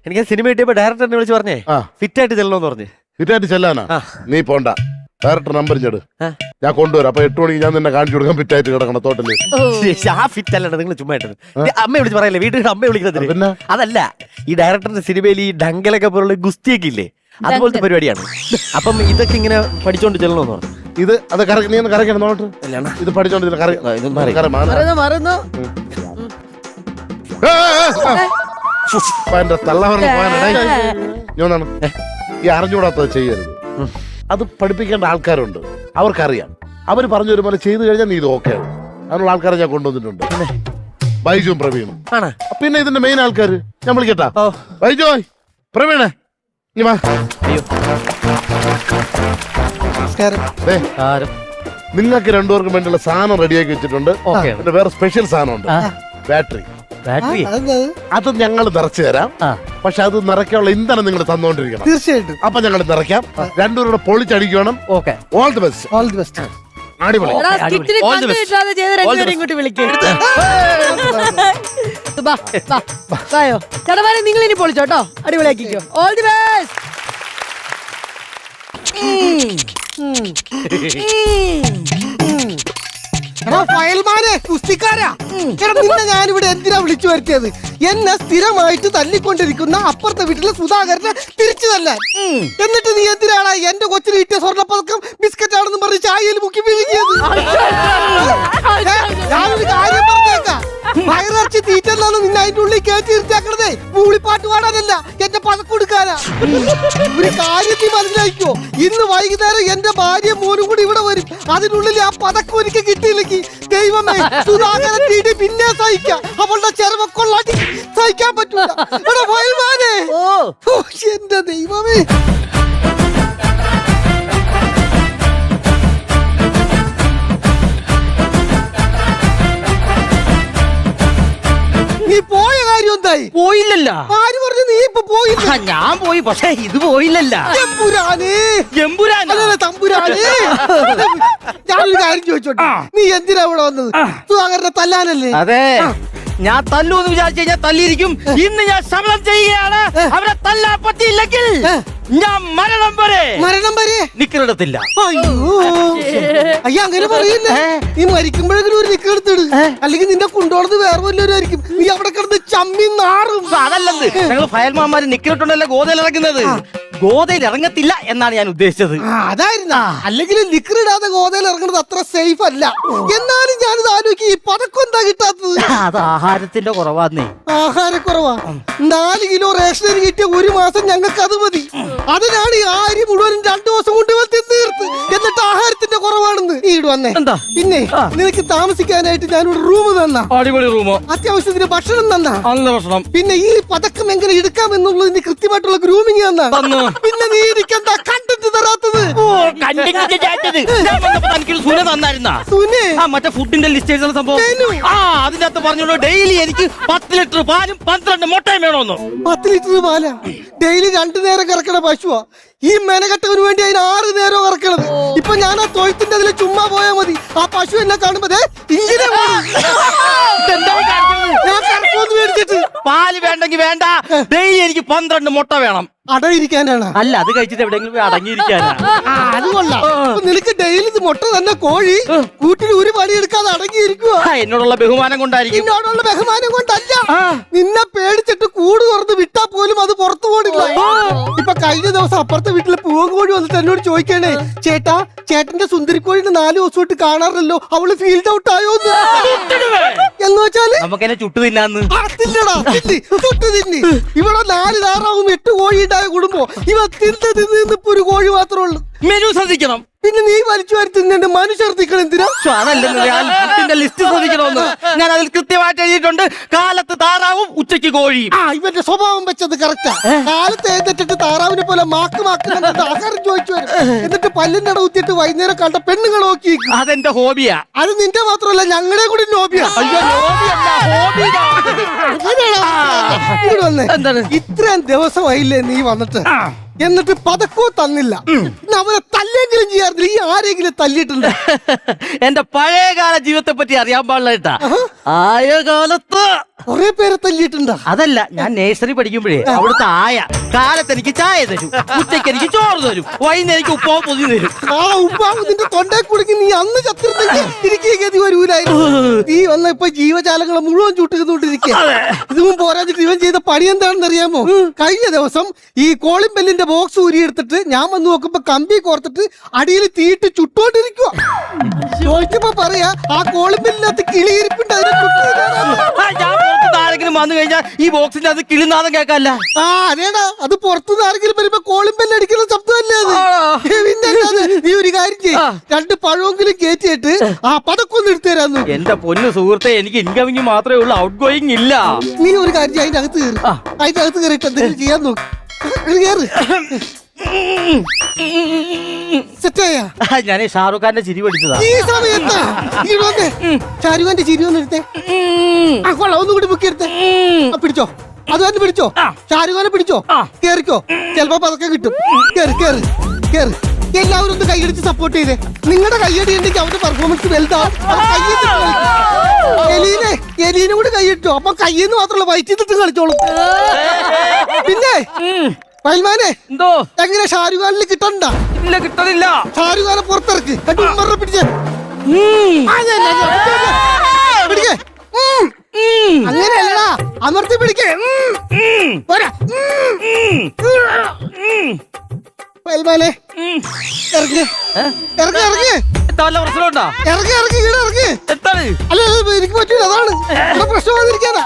എനിക്ക് സിനിമ കിട്ടിയപ്പോ ഡയറക്ടറിനെ വിളിച്ച് പറഞ്ഞേ ഫിറ്റായിട്ട് ചെല്ലണോന്ന് പറഞ്ഞു. ഫിറ്റായിട്ട് ചെല്ലാനാ? നീ പോണ്ട, ഡയറക്ടർ നമ്പർ ചെട്, ഞാൻ കൊണ്ടുവരാം. അപ്പൊ 8 മണിക്ക് ഞാൻ നിന്നെ കാണിച്ചു കൊടുക്കാൻ ഫിറ്റായിട്ട് കിടക്കണം തോട്ടല്. ആ ഫിറ്റ് അല്ല, നിങ്ങൾ ചുമ്മാ ഇട്ടത്. അമ്മയെ വിളിച്ച് പറയല്ലേ, വീട്ടിൽ അമ്മയെ വിളിക്കുന്നത്. പിന്നെ അതല്ല, ഈ ഡയറക്ടറിന്റെ സിനിമയിൽ ഈ ഡങ്കലൊക്കെ പോലുള്ള ഗുസ്തിയൊക്കെ ഇല്ലേ, അതുപോലത്തെ പരിപാടിയാണ്. അപ്പം ഇതൊക്കെ ഇങ്ങനെ പഠിച്ചോണ്ട് ചെല്ലണോന്ന് പറഞ്ഞു. ഇത് അത് നീ ഒന്ന് കറക്കണം നോട്ട്. ഇത് പഠിച്ചോണ്ട് മറന്നു. എന്റെ തള്ള പറഞ്ഞു പോകാനാണ്. ഈ അറിഞ്ഞുകൂടാത്തത് ചെയ്യരുത്. അത് പഠിപ്പിക്കേണ്ട ആൾക്കാരുണ്ട്, അവർക്കറിയാം. അവർ പറഞ്ഞു വരുമ്പോൾ ചെയ്തു കഴിഞ്ഞാൽ നീ ഇത് ഓക്കെ ആവും. അതിനുള്ള ആൾക്കാരെ ഞാൻ കൊണ്ടുവന്നിട്ടുണ്ട്. ബൈജുവും പ്രവീണും. പിന്നെ ഇതിന്റെ മെയിൻ ആൾക്കാർ ഞാൻ വിളിക്കട്ടാ. ബൈജോയ്, പ്രവീണേ, ഇനി വാ. നിങ്ങൾക്ക് രണ്ടുപേർക്കും വേണ്ടിയുള്ള സാധനം റെഡിയാക്കി വെച്ചിട്ടുണ്ട്. പിന്നെ വേറെ സ്പെഷ്യൽ സാധനമുണ്ട്, ബാറ്ററി. അത് ഞങ്ങൾ നിറച്ചു തരാം. പക്ഷെ അത് നിറയ്ക്കാനുള്ള ഇന്ധനം നിങ്ങൾ തന്നോണ്ടിരിക്കണം. തീർച്ചയായിട്ടും. അപ്പൊ ഞങ്ങൾ നിറയ്ക്കാം. രണ്ടുപേരുടെ പൊളിച്ചടിക്കണം. All the best. All the best. അടിപൊളി. ഇങ്ങോട്ട് വിളിക്കോ. ചേട്ടന്മാരെ നിങ്ങൾ ഇനി പൊളിച്ചോട്ടോ, അടിപൊളിയാക്കിക്കോ. All the best. ഫയൽമാരെ, കുസ്തിക്കാരാ, നിന്നെ ഞാനിവിടെ എന്തിനാ വിളിച്ചു വരുത്തിയത്? എന്നെ സ്ഥിരമായിട്ട് തല്ലിക്കൊണ്ടിരിക്കുന്ന അപ്പുറത്തെ വീട്ടിലെ സുധാകരനെ തിരിച്ചു തല്ലാൻ. എന്നിട്ട് നീ എന്തിനാണ് എന്റെ കൊച്ചിന് കിട്ടിയ സ്വർണ്ണപ്പതക്കം ബിസ്ക്കറ്റ് ആണെന്ന് പറഞ്ഞ് ചായയിൽ മുക്കി വിഴുങ്ങിയത്? ഞാനൊരു കാര്യം പറഞ്ഞേക്കാം, വയറിറച്ചി തീറ്റെന്നാണ് നിന്നെ അതിന്റെ ഉള്ളിൽ കയറ്റി ഇരുത്താക്കണതേ. മൂളിപ്പാട്ട് പാടാനല്ല, എന്റെ പതക്കം കൊടുക്കാനാ. ഒരു കാര്യത്തിൽ മനസ്സിലാക്കിക്കോ, ഇന്ന് വൈകുന്നേരം എന്റെ ഭാര്യ മോനും കൂടി ഇവിടെ വരും. അതിനുള്ളിൽ ആ പതക്കം എനിക്ക് കിട്ടിയില്ലെങ്കിൽ ദൈവമേ, സുധാകരൻ തീറ്റി പിന്നെ സഹിക്കാം. അവളുടെ ചെറുമക്കൊള്ളാട്ടി സഹിക്കാൻ പറ്റൂല. എടാ വയൽമാനെ, ഓ എന്റെ ദൈവമേ. നീ പോയ കാര്യം എന്തായി? പോയില്ലല്ല. ആര് പറഞ്ഞു നീ ഇപ്പൊ പോയില്ല? ഞാൻ പോയി, പക്ഷെ ഇത് പോയില്ലല്ല. എമ്പുരാനെ, എമ്പുരാൻ അല്ലല്ല തമ്പുരാനെ. ഞാനൊരു കാര്യം ചോദിച്ചോട്ടെ, നീ എന്തിനാ ഇവിടെ വന്നത്? സുധാകരനെ തല്ലാനല്ലേ? അതെ, ഞാൻ തല്ലൂന്ന് വിചാരിച്ചു കഴിഞ്ഞാൽ തല്ലിയിരിക്കും. ഇന്ന് ഞാൻ ശബ്ദം ചെയ്യുകയാണ്. അവരെ തല്ലാൻ പറ്റിയില്ലെങ്കിൽ ഞാൻ മരണം വരെ നിക്കറിടത്തില്ല. അയ്യ അങ്ങനെ പറയില്ലേ, നീ മരിക്കുമ്പോഴെങ്കിലും ഒരു നിക്കെടുത്തിട്, അല്ലെങ്കിൽ നിന്റെ കൊണ്ടോളത് വേറെ വല്ലവരായിരിക്കും. നീ അവിടെ കിടന്ന് ചമ്മി നാറും. അതല്ലെന്ന്, ഞങ്ങൾ ഫയൽമാന്മാര് നിക്കറിട്ടുണ്ടല്ലോ ഗോതയിൽ ഇറങ്ങുന്നത്. ഗോതയിൽ ഇറങ്ങത്തില്ല എന്നാണ് ഞാൻ ഉദ്ദേശിച്ചത്. അതായിരുന്ന, അല്ലെങ്കിൽ നിക്കറിടാതെ ഗോതയിൽ ഇറങ്ങുന്നത് അത്ര സേഫ് അല്ല. എന്നാലും ഞാനിത് ആലോചിക്കും, ഈ പതക്കം എന്താ കിട്ടാത്തത്? അത് ആഹാരത്തിന്റെ കുറവാന്നേ. ആഹാരക്കുറവാ? 4 കിലോ റേഷനരി കിട്ടിയ ഒരു മാസം ഞങ്ങൾക്ക് അത് മതി. അതിനാണ് ഈ ആരി മുഴുവൻ 2 ദിവസം കൊണ്ട് തീർത്ത്. എന്നിട്ട് ആഹാരത്തിന്റെ കുറവാണെന്ന് ഈട് വന്നേ. എന്താ പിന്നെ നിനക്ക് താമസിക്കാനായിട്ട് ഞാനൊരു റൂം തന്ന. അടിപൊളി റൂമോ? അത്യാവശ്യത്തിന് ഭക്ഷണം തന്ന. നല്ല ഭക്ഷണം. പിന്നെ ഈ പതക്കം എങ്ങനെ എടുക്കാം എന്നുള്ളതിന് കൃത്യമായിട്ടുള്ള ഗ്രൂമിങ് തന്ന. പിന്നെ നീ എനിക്കെന്താ കണ്ടന്റ് തരാത്തത്? സുനെ മറ്റേ ഫുഡിന്റെ ലിസ്റ്റ് എഴുതുന്ന സംഭവം. അതിന്റെ അകത്ത് പറഞ്ഞോളൂ, ഡെയിലി എനിക്ക് 10 ലിറ്റർ പാലും 12 മുട്ടയും വേണമെന്ന്. 10 ലിറ്റർ പാല ഡെയിലി 2 നേരം കറക്കണ പശുവാ. ഈ മെനകെട്ടവന് വേണ്ടി അതിന് 6 നേരം കറക്കണത്. ഇപ്പൊ ഞാൻ ആ തൊഴുത്തിന്റെ അതിൽ ചുമ്മാ പോയാ മതി, ആ പശു എന്നെ കാണുമ്പോ ഇങ്ങനെ ഞാൻ കറക്കുമെന്ന് മേടിച്ചിട്ട്. പാല് വേണ്ടെങ്കിൽ വേണ്ട, ഡെയിലി എനിക്ക് 12 മുട്ട വേണം. അടയിരിക്കാനാണ്? അല്ല, അത് കഴിച്ചിട്ട് എവിടെയെങ്കിലും പോയി അടങ്ങിയിരിക്കാനാ. അത് കൊള്ളാം. നിനക്ക് ഡെയിലി മുട്ട തന്നെ കോഴി കൂട്ടിൽ ഒരു പണിയെടുക്കാതെ അടങ്ങിയിരിക്കുക. എന്നോടുള്ള ബഹുമാനം കൊണ്ടായിരിക്കും. എന്നോടുള്ള ബഹുമാനം കൊണ്ടല്ല, നിന്നെ പേടിച്ചിട്ട് കൂട് തുറന്ന് വിട്ടാ പോലും അത് പുറത്തു പോണില്ല. ഇപ്പൊ കഴിഞ്ഞ ദിവസം അപ്പുറത്തെ വീട്ടിലെ പൂവൻകോഴി വന്നിട്ട് എന്നോട് ചോദിക്കണേ, ചേട്ടാ ചേട്ടന്റെ സുന്ദരിക്കോഴിന് 4 ദിവസമായിട്ട് കാണാറില്ലല്ലോ, അവള് ഫീൽഡ് ഔട്ട് ആയോന്ന്. എന്ന് വെച്ചാല് നമുക്കെന്നെ ചുട്ടു തിന്നാന്ന്. അതില്ലടാ, ചുട്ടു തിന്നി. ഇവിടെ 4 താറാവും 8 കോഴി ഉണ്ടായ കുടുംബം. ഇവ തിന്ന് ഇപ്പൊ ഒരു കോഴി മാത്രമേ ഉള്ളൂ. മെനു ശ്രദ്ധിക്കണം. പിന്നെ നീ വലിച്ചു വാരി തിന്നേണ്ട മനു ശ്രദ്ധിക്കണം എന്തിനാ? അതല്ലെന്ന് ലിസ്റ്റ് ശ്രദ്ധിക്കണമെന്ന് ഞാൻ അതിൽ കൃത്യമായിട്ട് എഴുതിയിട്ടുണ്ട്. കാലത്ത് താറാവും ഉച്ചയ്ക്ക് കോഴിയും. ഇവന്റെ സ്വഭാവം വെച്ചത് കറക്റ്റാ. കാലത്ത് എഴുതിട്ടിട്ട് താറാവിനെ പോലെ മാക്ക് ആഹാരം ചോദിച്ചു വരും. എന്നിട്ട് പല്ലിന്റെ ഇട കുത്തിയിട്ട് വൈകുന്നേരം കണ്ട പെണ്ണുങ്ങൾ നോക്കി. അതെന്റെ ഹോബിയാ. അത് നിന്റെ മാത്രമല്ല, ഞങ്ങളുടെ കൂടി ഹോബിയാ. എന്താണ്? ഇത്രയും ദിവസമായില്ലേ നീ വന്നിട്ട്, എന്നിട്ട് പതക്കോ തന്നില്ല. അവനെ തല്ലെങ്കിലും ചെയ്യാറില്ല. ഈ ആരെങ്കിലും തല്ലിയിട്ടുണ്ട്? എന്റെ പഴയകാല ജീവിതത്തെ പറ്റി അറിയാൻ പാടില്ല. ആയ കാലത്ത് കുറെ പേരെ തല്ലിയിട്ടുണ്ടോ? അതല്ല, ഞാൻ നഴ്സറി പഠിക്കുമ്പോഴേ അവിടുത്തെ ആയ കാലത്ത് എനിക്ക് ചായ തരും, ഉച്ചയ്ക്ക് എനിക്ക് ചോറ് തരും, വൈകുന്നേരം എനിക്ക് ഉപ്പാവ് പൊതി തരും. ആ ഉപ്പാവ് നിന്റെ തൊണ്ടേ കുടുങ്ങി നീ അന്ന് ചത്തിരുന്നെങ്കിൽ എനിക്ക് ഗതി വരൂലായിരുന്നു. നീ വന്ന ഇപ്പൊ ജീവജാലങ്ങളെ മുഴുവൻ ചുട്ടുകൊണ്ടിരിക്കുക. ഇതും പോരാഞ്ഞിട്ട് ഇവൻ ചെയ്ത പണി എന്താണെന്ന് അറിയാമോ? കഴിഞ്ഞ ദിവസം ഈ കോളിംഗ് ബെല്ലിന്റെ ബോക്സ് ഊരിയെടുത്തിട്ട് ഞാൻ വന്ന് നോക്കുമ്പോ കമ്പി കോർത്തിട്ട് അടിയിൽ തീയിട്ട് ചുട്ടോണ്ടിരിക്കുക. ചോദിച്ചപ്പോ പറയാ, ആ കോളിംഗ് ബെല്ലിനകത്ത് കിളിയിരിപ്പുണ്ട്, അതിനെ ആരെങ്കിലും വന്നു കഴിഞ്ഞാൽ ഈ ബോക്സിന്റെ അത് കിളിനാദം കേൾക്കാല്ല. അതേടാ, അത് പുറത്തുനിന്ന് ആരെങ്കിലും വരുമ്പോ കോളിംഗ് ബെല്ല് അടിക്കുന്ന ശബ്ദമല്ലേ അത്? പിന്നെ നീ ഒരു കാര്യം ചെയ്യ്, 2 പഴമെങ്കിലും കയറ്റിയിട്ട് ആ പതക്കൊന്നും എടുത്തു തരാന്ന്. എന്റെ പൊന്നു സുഹൃത്തെ, എനിക്ക് ഇൻകമിങ് മാത്രമേ ഉള്ളൂ, ഔട്ട് ഗോയിങ് ഇല്ല. നീ ഒരു കാര്യം അതിന്റെ അകത്ത് കയറി, അതിന്റെ അകത്ത് കയറിയിട്ട് എന്തെങ്കിലും ചെയ്യാൻ നോക്ക്. കേറ്. ഞാൻ ഷാറുഖ് ഖാന്റെ ചിരി പഠിച്ചതാ. ഈ സമയത്താ ഷാരുഖാന്റെ ചിരി ഒന്ന് എടുത്തേ. കൊള്ളാം, ഒന്നുകൂടി ബുക്ക് എടുത്തേ. പിടിച്ചോ, അത് തന്നെ പിടിച്ചോ. ഷാരുഖാനെ പിടിച്ചോ, കേറിക്കോ, ചെലപ്പോ പതക്കം കിട്ടും. കേറി കേറി കേറി. എല്ലാവരും ഒന്ന് കൈയടിച്ച് സപ്പോർട്ട് ചെയ്തേ. നിങ്ങളുടെ കൈയടി ഉണ്ടെങ്കിൽ അവരുടെ പെർഫോമൻസ് വലുതാവും. എലീനെ കൂടി കൈയിട്ടോ, അപ്പൊ കയ്യിന്ന് മാത്രമല്ല വയറ്റിട്ട് കളിച്ചോളും. പിന്നെ പൈൽമാനെ, എന്തോ എങ്ങനെ ഷാരുഖാനിൽ കിട്ടണ്ട? ഇല്ല, കിട്ടണില്ല. ഷാരുഖാനെ പുറത്തിറക്ക്. പിടിച്ചേ. പിടിക്കേ. അങ്ങനെയല്ലടാ, അമർത്തി പിടിക്കേ. ഇറങ്ങി ഇറങ്ങി ഇറങ്ങി വല്ല പ്രശ്നമുണ്ടോ? ഇറങ്ങി ഇറങ്ങി ഇവിടെ ഇറങ്ങി. എന്താണ്? അല്ല എനിക്ക് പറ്റൂല, അതാണ് ഇവിടെ പ്രശ്നം വന്നിരിക്കാനാ.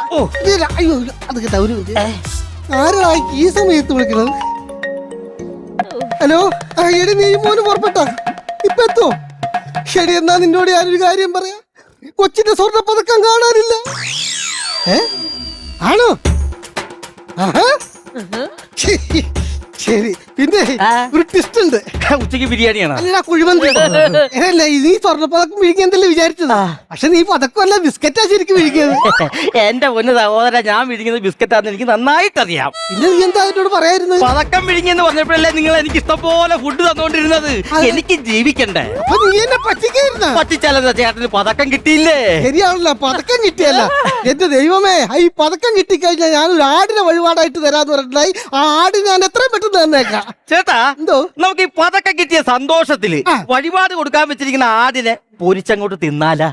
അയ്യോ അത് കേട്ടാ ഒരു ആരാ ഈ സമയത്ത് വിളിക്കണത്? ഹലോ, എടി നീ മോന് പുറപ്പെട്ടാ? ഇപ്പൊ എത്തോ? ശരി, എന്നാ നിന്നോട് ഞാനൊരു കാര്യം പറയാം. കൊച്ചിന്റെ സ്വർണ്ണ പതക്കം കാണാനില്ല. ആണോ? ആഹാ. ശരി, പിന്നെ ഒരു ട്വിസ്റ്റ് ഉണ്ട്. ഉച്ചക്ക് ബിരിയാണിയാണ്. അല്ല, കുഴിമന്തി അല്ല. നീ സ്വർണ്ണപ്പതക്കം വിഴിക്കുന്നല്ലേ വിചാരിച്ചത്? പക്ഷെ നീ പതക്കമല്ല, ബിസ്ക്കറ്റാ ശരിക്കും വിഴിക്കുന്നത്. എന്റെ പൊന്ന് സഹോദര, ഞാൻ വിഴുങ്ങുന്നത് ബിസ്ക്കറ്റാന്ന് എനിക്ക് നന്നായിട്ട് അറിയാം. പിന്നെ നീ എന്താ അതിനോട് പറയായിരുന്നു? പതക്കം വിഴുങ്ങിയെന്ന് പറഞ്ഞപ്പോഴല്ലേ നിങ്ങൾ എനിക്ക് ഇഷ്ടംപോലെ ഫുഡ് തന്നോണ്ടിരുന്നത്. എനിക്ക് ജീവിക്കണ്ടേ? അപ്പൊ നീ എന്നെ പറ്റിക്കായിരുന്ന? പറ്റിച്ചാലെന്താ, ചേട്ടന് പതക്കം കിട്ടിയില്ലേ? ശരിയാണല്ലോ, പതക്കം കിട്ടിയല്ല. എന്റെ ദൈവമേ, ഈ പതക്കം കിട്ടിക്കഴിഞ്ഞാൽ ഞാനൊരു ആടിനെ വഴിപാടായിട്ട് തരാന്ന് പറഞ്ഞിട്ടുണ്ടായി. ആ ആട് ഞാൻ എത്രയും പെട്ടെന്ന് തന്നേക്കാം. ചേട്ടാ, എന്തോ നമുക്ക് ഈ പതക്കം കിട്ടിയ സന്തോഷത്തില് വഴിപാട് കൊടുക്കാൻ വെച്ചിരിക്കുന്ന ആടിനെ പൊരിച്ചങ്ങോട്ട് തിന്നാലാ?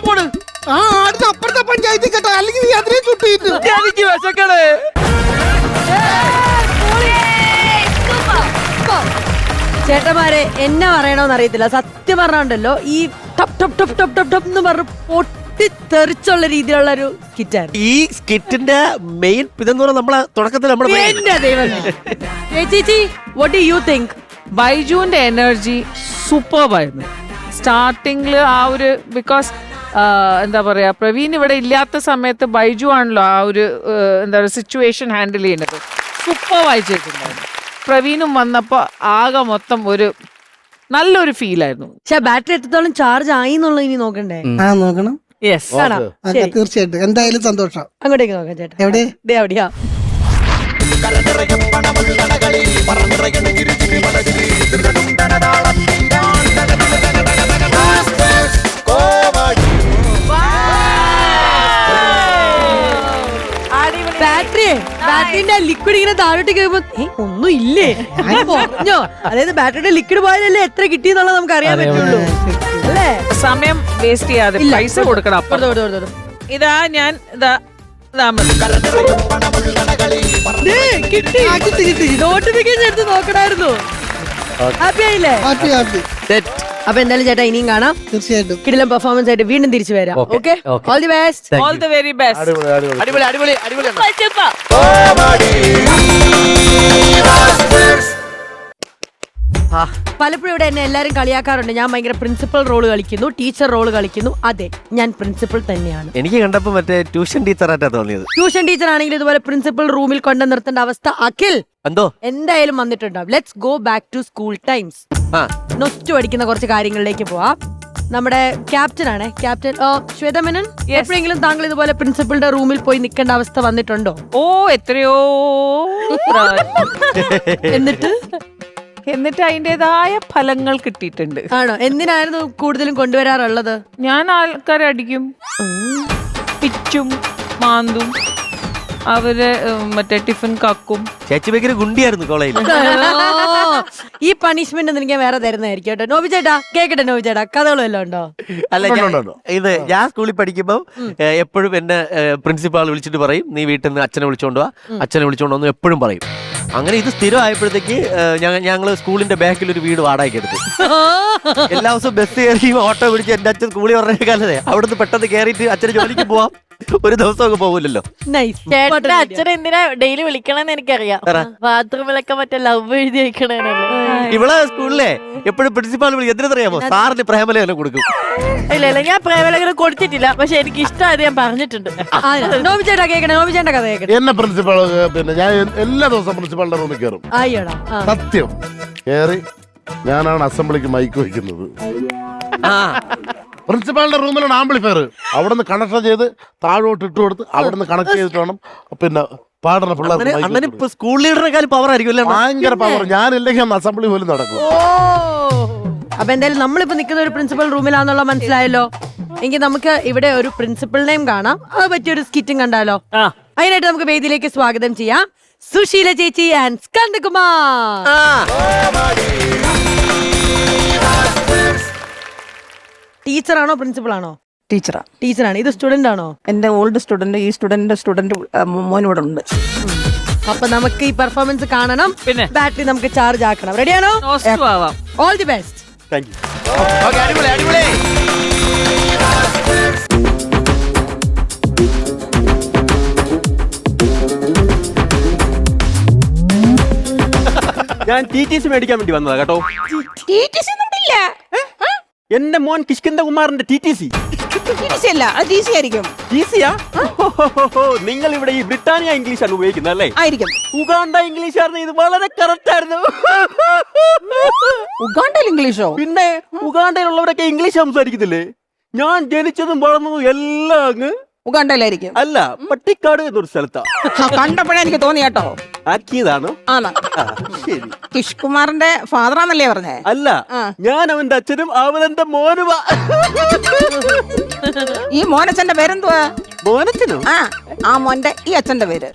പോണ് ആ ആടിന് അപ്പുറത്തെ പഞ്ചായത്തിൽ കേട്ടോ, അല്ലെങ്കിൽ നീ അതിനെ ചുട്ടിട്ട്. എനിക്ക് വിശക്കണേ. ചേട്ടന്മാരെ എന്നാ പറയണോന്ന് അറിയത്തില്ല. സത്യം പറഞ്ഞുണ്ടല്ലോ, ഈ ടപ് ടപ് ടപ് ടപ് ടപ് ടപ് എന്ന് പറഞ്ഞ് പൊട്ടിത്തെറിച്ചുള്ള രീതിയിലുള്ള ഒരു സ്കിറ്റായിരുന്നു. ഈ സ്കിറ്റിന്റെ മെയിൻ ഇതെന്ന് പറഞ്ഞാൽ നമ്മളെ തുടക്കത്തിൽ എന്റെ ദൈവമേ. ചേച്ചി, what do you think? ബൈജുവിന്റെ എനർജി സൂപ്പർബായിരുന്നു സ്റ്റാർട്ടിങ്ങില്. ആ ഒരു ബിക്കോസ് എന്താ പറയാ, പ്രവീൺ ഇവിടെ ഇല്ലാത്ത സമയത്ത് ബൈജു ആണല്ലോ ആ ഒരു എന്താ പറയുക സിറ്റുവേഷൻ ഹാൻഡിൽ ചെയ്യുന്നത്. സൂപ്പർവായി ചെയ്തിട്ടുണ്ടായിരുന്നു. പ്രവീണും വന്നപ്പോ ആകെ മൊത്തം ഒരു നല്ലൊരു ഫീലായിരുന്നു. പക്ഷെ ബാറ്ററി എത്രത്തോളം ചാർജ് ആയി എന്നുള്ളത് ഇനി നോക്കണ്ടേ? നോക്കണം. യെസ്, തീർച്ചയായിട്ടും, എന്തായാലും സന്തോഷം. അങ്ങോട്ടേക്ക് നോക്കാം ചേട്ടാ. എവിടെ? എവിടെയാ? ബാറ്ററിന്റെ ലിക്വിഡ് ഇങ്ങനെ താഴോട്ട് കഴിയുമ്പോ ഒന്നും ഇല്ലേ പറഞ്ഞോ. അതായത് ബാറ്ററിയുടെ ലിക്വിഡ് പോയാലല്ലേ എത്ര കിട്ടിയെന്നുള്ളത് നമുക്ക് അറിയാൻ പറ്റുള്ളൂ അല്ലേ? സമയം വേസ്റ്റ് ചെയ്യാതെ പൈസ കൊടുക്കണം. അപ്പം ഇതാ ഞാൻ നോട്ടിഫിക്കേഷൻ എടുത്ത് നോക്കണായിരുന്നു. ഹാപ്പി ആയില്ലേ? അപ്പൊ എന്തായാലും ചേട്ടാ ഇനിയും കാണാം. തീർച്ചയായിട്ടും കിടിലം പെർഫോമൻസ് ആയിട്ട് വീണ്ടും തിരിച്ചു വരാം. Okay, all the best. All the very best. അടിപൊളി അടിപൊളി അടിപൊളി. പലപ്പോഴും ഇവിടെ എന്നെ എല്ലാരും കളിയാക്കാറുണ്ട്. ഞാൻ ഭയങ്കര പ്രിൻസിപ്പൽ റോള് കളിക്കുന്നു, ടീച്ചർ റോള് കളിക്കുന്നു. അതെ, ഞാൻ പ്രിൻസിപ്പൽ തന്നെയാണ്. എനിക്ക് കണ്ടപ്പോ മറ്റേ ട്യൂഷൻ ടീച്ചറായിട്ടാ തോന്നിയത്. ട്യൂഷൻ ടീച്ചർ ആണെങ്കിൽ ഇതുപോലെ പ്രിൻസിപ്പൽ റൂമിൽ കൊണ്ടു നിർത്തേണ്ട അവസ്ഥ അഖിൽ എന്തായാലും വന്നിട്ടുണ്ടാവും. Let's go back to school times. നൊസ്റ്റു പഠിക്കുന്ന കുറച്ച് കാര്യങ്ങളിലേക്ക് പോവാം. നമ്മുടെ ക്യാപ്റ്റൻ ആണ് ക്യാപ്റ്റൻ ശ്വേതമേനൻ. എപ്പോഴെങ്കിലും താങ്കൾ ഇതുപോലെ പ്രിൻസിപ്പളിന്റെ റൂമിൽ പോയി നിൽക്കേണ്ട അവസ്ഥ വന്നിട്ടുണ്ടോ? ഓ, എത്രയോ. എന്നിട്ട് അതിൻ്റെതായ ഫലങ്ങൾ കിട്ടിയിട്ടുണ്ട്. ആണോ? എന്തിനായിരുന്നു കൂടുതലും കൊണ്ടുവരാറുള്ളത്? ഞാൻ ആൾക്കാരെ അടിക്കും, പിച്ചും മാന്തും, അവര് മറ്റേ ടിഫിൻ കക്കും. ചേച്ചി ഭയങ്കര ഗുണ്ടിയായിരുന്നു കോളേജിൽ. ഈ പണിഷ്മെന്റ് എനിക്ക് വേറെ തരുന്നതായിരിക്കും കേട്ടോ. നോബി ചേട്ടാ കേക്കട്ടെ. നോബി ചേട്ടാ കഥകളും എല്ലാം ഉണ്ടോ? അല്ല, ഇത് ഞാൻ സ്കൂളിൽ പഠിക്കുമ്പോൾ എപ്പോഴും എന്നെ പ്രിൻസിപ്പാൾ വിളിച്ചിട്ട് പറയും, നീ വീട്ടിൽ നിന്ന് അച്ഛനെ വിളിച്ചോണ്ട് വാ, അച്ഛനെ വിളിച്ചോണ്ട് വന്നു എപ്പോഴും പറയും. അങ്ങനെ ഇത് സ്ഥിരമായപ്പോഴത്തേക്ക് ഞങ്ങള് സ്കൂളിന്റെ ബാക്കിൽ ഒരു വീട് വാടകയ്ക്ക് എടുത്തു. എല്ലാ ദിവസവും ബസ് കയറി ഓട്ടോ പിടിച്ച് എന്റെ അച്ഛൻ സ്കൂളിൽ പറഞ്ഞ കാലത്തെ അവിടുന്ന് പെട്ടെന്ന് കയറിയിട്ട് അച്ഛന് ജോലിക്ക് പോവാം. ഒരു ദിവസമൊക്കെ പോകില്ലല്ലോ. അച്ഛൻ എന്തിനാ ഡെയിലി വിളിക്കണമെന്ന് എനിക്കറിയാം. ബാത്റൂമിലൊക്കെ മറ്റേ ലവ് എഴുതി വെക്കണേനല്ലേ. ഇവിടെ സ്കൂളിലെ എപ്പോഴും പ്രിൻസിപ്പാൾ വിളിക്കും. എന്തിനറിയാമോ? സാറിന് പ്രേമലേഖനം കൊടുക്കും. ഇല്ല, ഞാൻ പ്രേമലേഖനം കൊടുത്തിട്ടില്ല, പക്ഷെ എനിക്ക് ഇഷ്ടമായത് ഞാൻ പറഞ്ഞിട്ടുണ്ട്. നോബി ചേട്ടാ കേക്കണേ. നോബി ചേട്ടാ കഥ കേക്കട്ടെ. എന്നെ പ്രിൻസിപ്പാൾ പിന്നെ ഞാൻ എല്ലാ ദിവസവും പ്രിൻസിപ്പാളിന്റെ റൂമിൽ കയറും. സത്യം കയറി ഞാനാണ് അസംബ്ലിക്ക് മൈക്ക് വയ്ക്കുന്നത്. പ്രിൻസിപ്പാളിന്റെ റൂമിലാണ് ആംപ്ലിഫയർ. അവിടെ നിന്ന് കണക്ഷൻ ചെയ്ത് താഴോട്ട് ഇട്ട് കൊടുത്ത് അവിടെ നിന്ന് കണക്ട് ചെയ്തിട്ട് വേണം പിന്നെ പാടുന്ന പിള്ളേർ. സ്കൂൾ ലീഡറിനെക്കാളും പവർ ആയിരിക്കും. ഭയങ്കര പവർ. ഞാനില്ലെങ്കിൽ അന്ന് അസംബ്ലി പോലും നടക്കും. അപ്പൊ എന്തായാലും നമ്മളിപ്പോ നിൽക്കുന്ന ഒരു പ്രിൻസിപ്പൽ റൂമിലാന്നുള്ള മനസ്സിലായല്ലോ. എങ്കിൽ നമുക്ക് ഇവിടെ ഒരു പ്രിൻസിപ്പളിനെയും കാണാം. അത് പറ്റിയൊരു സ്കിറ്റും കണ്ടാലോ? അതിനായിട്ട് നമുക്ക് വേദിയിലേക്ക് സ്വാഗതം ചെയ്യാം സുശീല ചേച്ചി ആൻഡ് സ്കന്ദകുമാർ. ടീച്ചറാണോ പ്രിൻസിപ്പൾ ആണോ? ടീച്ചറാ. ടീച്ചറാണ്. ഇത് സ്റ്റുഡന്റ് ആണോ? എന്റെ ഓൾഡ് സ്റ്റുഡന്റ്, ഈ സ്റ്റുഡന്റ് മോൻ ഇവിടെ ഉണ്ട്. അപ്പൊ നമുക്ക് ഈ പെർഫോമൻസ് കാണണം. പിന്നെ ബാറ്ററി നമുക്ക് ചാർജ് ആക്കണം. റെഡിയാണോ? ആവാം. All the best. Thank you. അടിപൊളി അടിപൊളി. ഞാൻ TTC മേടിക്കാൻ വേണ്ടി വന്നതാ കേട്ടോ. എന്റെ മോൻ കിഷ്കിന്ദ കുമാറിന്റെ TTC അല്ല, അത് TC ആയിരിക്കും. TCയാ? നിങ്ങൾ ഇവിടെ ഈ ബ്രിട്ടാനിയ ഇംഗ്ലീഷ് ആണ് ഉപയോഗിക്കുന്നത് അല്ലേ? ആയിരിക്കും. ഉഗാണ്ട ഇംഗ്ലീഷ് ആയിരുന്നു. ഇത് വളരെ കറക്റ്റ് ആയിരുന്നു. ഉഗാണ്ടയിൽ ഇംഗ്ലീഷോ? പിന്നെ ഉഗാണ്ടയിലുള്ളവരൊക്കെ ഇംഗ്ലീഷ് സംസാരിക്കുന്നില്ലേ? ഞാൻ ജനിച്ചതും വളർന്നതും എല്ലാം അങ്ങ് ഉഗാണ്ടയിലായിരിക്കും. അല്ല, പട്ടിക്കാട് എന്നൊരു സ്ഥലത്താ. കണ്ടപ്പോഴേ എനിക്ക് തോന്നി കേട്ടോ. ആക്കിയതാണോ? ആണോ? ശരി. കിഷ് കുമാറിന്റെ ഫാദറാന്നല്ലേ പറഞ്ഞേ? അല്ല, ഞാൻ അവന്റെ അച്ഛനും അവനെന്റെ മോനുവാ. ഈ മോനച്ഛന്റെ പേരെന്തുവാ? മോനച്ഛനോ? ആ മോന്റെ ഈ അച്ഛന്റെ പേര്.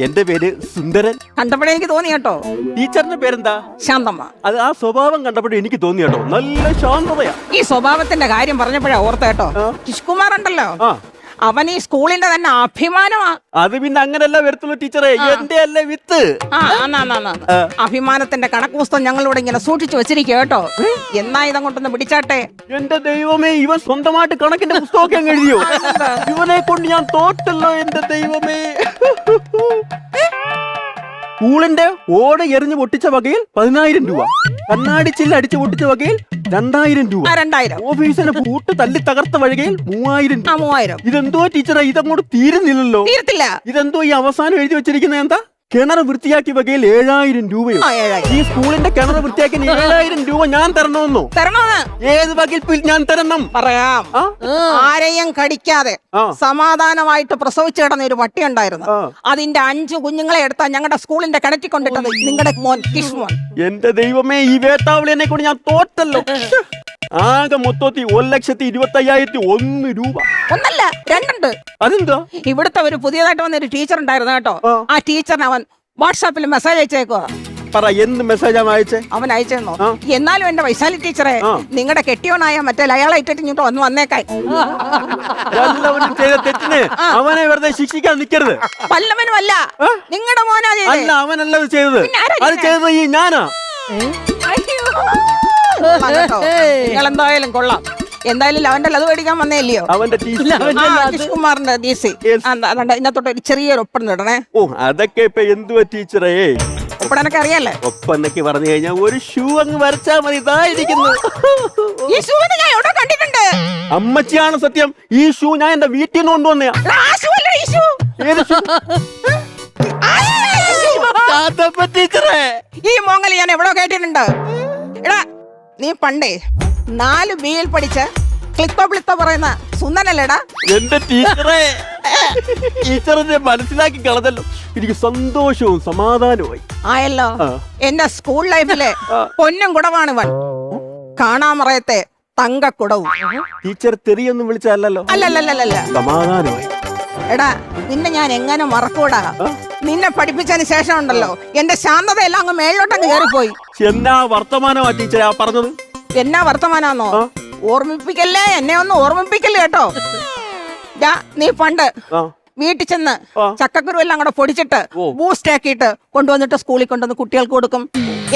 എന്റെ പേര് സുന്ദരൻ. കണ്ടപ്പോഴേ എനിക്ക് തോന്നി കേട്ടോ. ടീച്ചറിന്റെ പേരെന്താ? ശാന്തമ്മ. അത് ആ സ്വഭാവം കണ്ടപ്പോഴേ എനിക്ക് തോന്നി കേട്ടോ. നല്ല ശാന്തതയാ. ഈ സ്വഭാവത്തിന്റെ കാര്യം പറഞ്ഞപ്പോഴാ ഓർത്ത കേട്ടോ. കിഷ് കുമാർ ഉണ്ടല്ലോ, അവൻ ഈ സ്കൂളിന്റെ തന്നെ അഭിമാനമാ. അത് പിന്നെ അങ്ങനെയല്ല വരത്തുള്ളൂ ടീച്ചറെ. എന്റെ അല്ലേ വിത്ത്. അഭിമാനത്തിന്റെ കണക്ക് പുസ്തകം ഞങ്ങളിവിടെ ഇങ്ങനെ സൂക്ഷിച്ചു വെച്ചിരിക്കുക കേട്ടോ. എന്നാ ഇതങ്ങോട്ടൊന്ന് പിടിച്ചാട്ടെ. എന്റെ ദൈവമേ, ഇവൻ സ്വന്തമായിട്ട് കണക്കിന്റെ പുസ്തകമൊക്കെ അങ്ങ് എഴുതിയോ? ഇവനെ കൊണ്ട് ഞാൻ തോറ്റല്ലോ എന്റെ ദൈവമേ. സ്കൂളിന്റെ ഓട് എറിഞ്ഞു പൊട്ടിച്ച വകയിൽ 10,000 രൂപ, കണ്ണാടി ചില്ല് അടിച്ചു പൊട്ടിച്ച വകയിൽ 2,000 രൂപ, 2,000, ഓഫീസിന് പൂട്ട് തല്ലി തകർത്ത വഴികയിൽ 3,000. 3,000. ഇതെന്തോ ടീച്ചറെ, ഇതങ്ങോട്ട് തീരുന്നില്ലല്ലോ. തീരത്തില്ല. ഇതെന്തോ ഈ അവസാനം എഴുതി വെച്ചിരിക്കുന്നത് എന്താ? കിണർ വൃത്തിയാക്കി വകയിൽ 7,000 രൂപയോ? ഈ സ്കൂളിന്റെ കിണർ വൃത്തിയാക്കി 7,000 രൂപ ഞാൻ തരണമെന്നോ? തരണമെന്ന്. ഏത് വകയിൽ ഞാൻ തരണം? പറയാം. ആരെയും കടിക്കാതെ സമാധാനമായിട്ട് പ്രസവിച്ചു കിടന്ന ഒരു പട്ടി ഉണ്ടായിരുന്നു. അതിന്റെ 5 കുഞ്ഞുങ്ങളെ എടുത്താ ഞങ്ങളുടെ സ്കൂളിന്റെ കിണറ്റിൽ കൊണ്ടിട്ടത് നിങ്ങളുടെ മോൻ കിഷ് മോൻ. എന്റെ ദൈവമേ, ഈ വേട്ടാവളിനെ കൊണ്ട് ഞാൻ തോറ്റല്ലോ. ആകെ മൊത്തത്തിൽ 1,25,001 രൂപ. ഒന്നല്ല, 2 ഉണ്ട്. അതെന്താ? ഇവിടുത്തെ ഒരു പുതിയതായിട്ട് വന്ന ഒരു ടീച്ചർ ഉണ്ടായിരുന്നു കേട്ടോ. ആ ടീച്ചറിന് അവൻ വാട്സാപ്പിൽ മെസ്സേജ് അയച്ചേക്കുവാ. പറ, എന്ത് മെസ്സേജാ അയച്ചേ? അവൻ അയച്ചെന്നോ? എന്നാലും എന്റെ വൈശാലി ടീച്ചറെ, നിങ്ങളുടെ കെട്ടിയോനായ മറ്റേ അയാളായിട്ട് ഇങ്ങോട്ട് വന്നേക്കായി. വല്ലവനും ചെയ്ത തെറ്റിന് അവനെ വെറുതെ ശിക്ഷിക്കാൻ നിൽക്കരുത്. വല്ലവനും അല്ല, നിങ്ങളുടെ മോനാ ചെയ്തത്. അല്ല, അവനല്ല അത് ചെയ്തത്. അത് ചെയ്തത് ഈ ഞാനാ. നിങ്ങൾ എന്തായാലും കൊള്ളാം. എന്തായാലും അവന്റെ അത് മേടിക്കാൻ വന്നേല്ലയോ? അവന്റെ കിഷ് കുമാറിന്റെ DC. ഇതിനകത്തോട്ട് ഒരു ചെറിയൊരു ഒപ്പം ഇടണേ. ഓ, അതൊക്കെ ഇപ്പൊ എന്തുവാ ടീച്ചറേ? ഒപ്പനൊക്കെ അറിയാലേ? ഒപ്പന്നൊക്കെ പറഞ്ഞു കഴിഞ്ഞാൽ ഒരു ഷൂ അങ്ങ് വരച്ചാ മതി. ഇതായിരിക്കുന്നു. ഈ ഷൂ ഞാൻ എവിടെ കണ്ടിട്ടുണ്ട്? അമ്മച്ചിയാണ് സത്യം. ഈ ഷൂ ഞാൻ എന്റെ വീട്ടിൽ നിന്ന് കൊണ്ടുവന്നയാ. ഏത് ഷൂ? ടീച്ചറേ, ഈ മോങ്ങൽ ഞാൻ എവിടോ കേട്ടിട്ടുണ്ട്. എടാ, നീ പണ്ടേ 4 Bയിൽ പഠിച്ച് ക്ലിത്തോ പറയുന്ന സുന്ദരല്ലേടാ? എന്റെ ടീച്ചറെ, ടീച്ചറിനെ മനസ്സിലാക്കി കളഞ്ഞല്ലോ. എനിക്ക് സന്തോഷവും സമാധാനവുമായി. ആയല്ലോ. എന്റെ സ്കൂൾ ലൈഫിലെ പൊന്നും കുടവാണ് ഇവൻ. കാണാമറയത്തെ തങ്കക്കുടവും. ടീച്ചർ തെറിയൊന്നും വിളിച്ചല്ലോ. അല്ലല്ലല്ല, സമാധാനമായി. എടാ, നിന്നെ ഞാൻ എങ്ങനെ മറക്കൂടാ? നിന്നെ പഠിപ്പിച്ചതിന് ശേഷം ഉണ്ടല്ലോ, എന്റെ ശാന്തതയെല്ലാം അങ്ങ് മേളിലോട്ടങ്ങ് കയറിപ്പോയി. എന്നാ വർത്തമാനമാ ടീച്ചറെ ആ പറഞ്ഞത്? എന്നാ വർത്തമാനാന്നോ? ഓർമ്മിപ്പിക്കല്ലേ, എന്നെ ഒന്ന് ഓർമ്മിപ്പിക്കല്ലേ കേട്ടോ. നീ പണ്ട് വീട്ടിൽ ചെന്ന് ചക്കക്കുരു എല്ലാം കൂടെ പൊടിച്ചിട്ട് ബൂസ്റ്റ് ആക്കിയിട്ട് കൊണ്ടുവന്നിട്ട് സ്കൂളിൽ കൊണ്ടുവന്ന് കുട്ടികൾക്ക് കൊടുക്കും.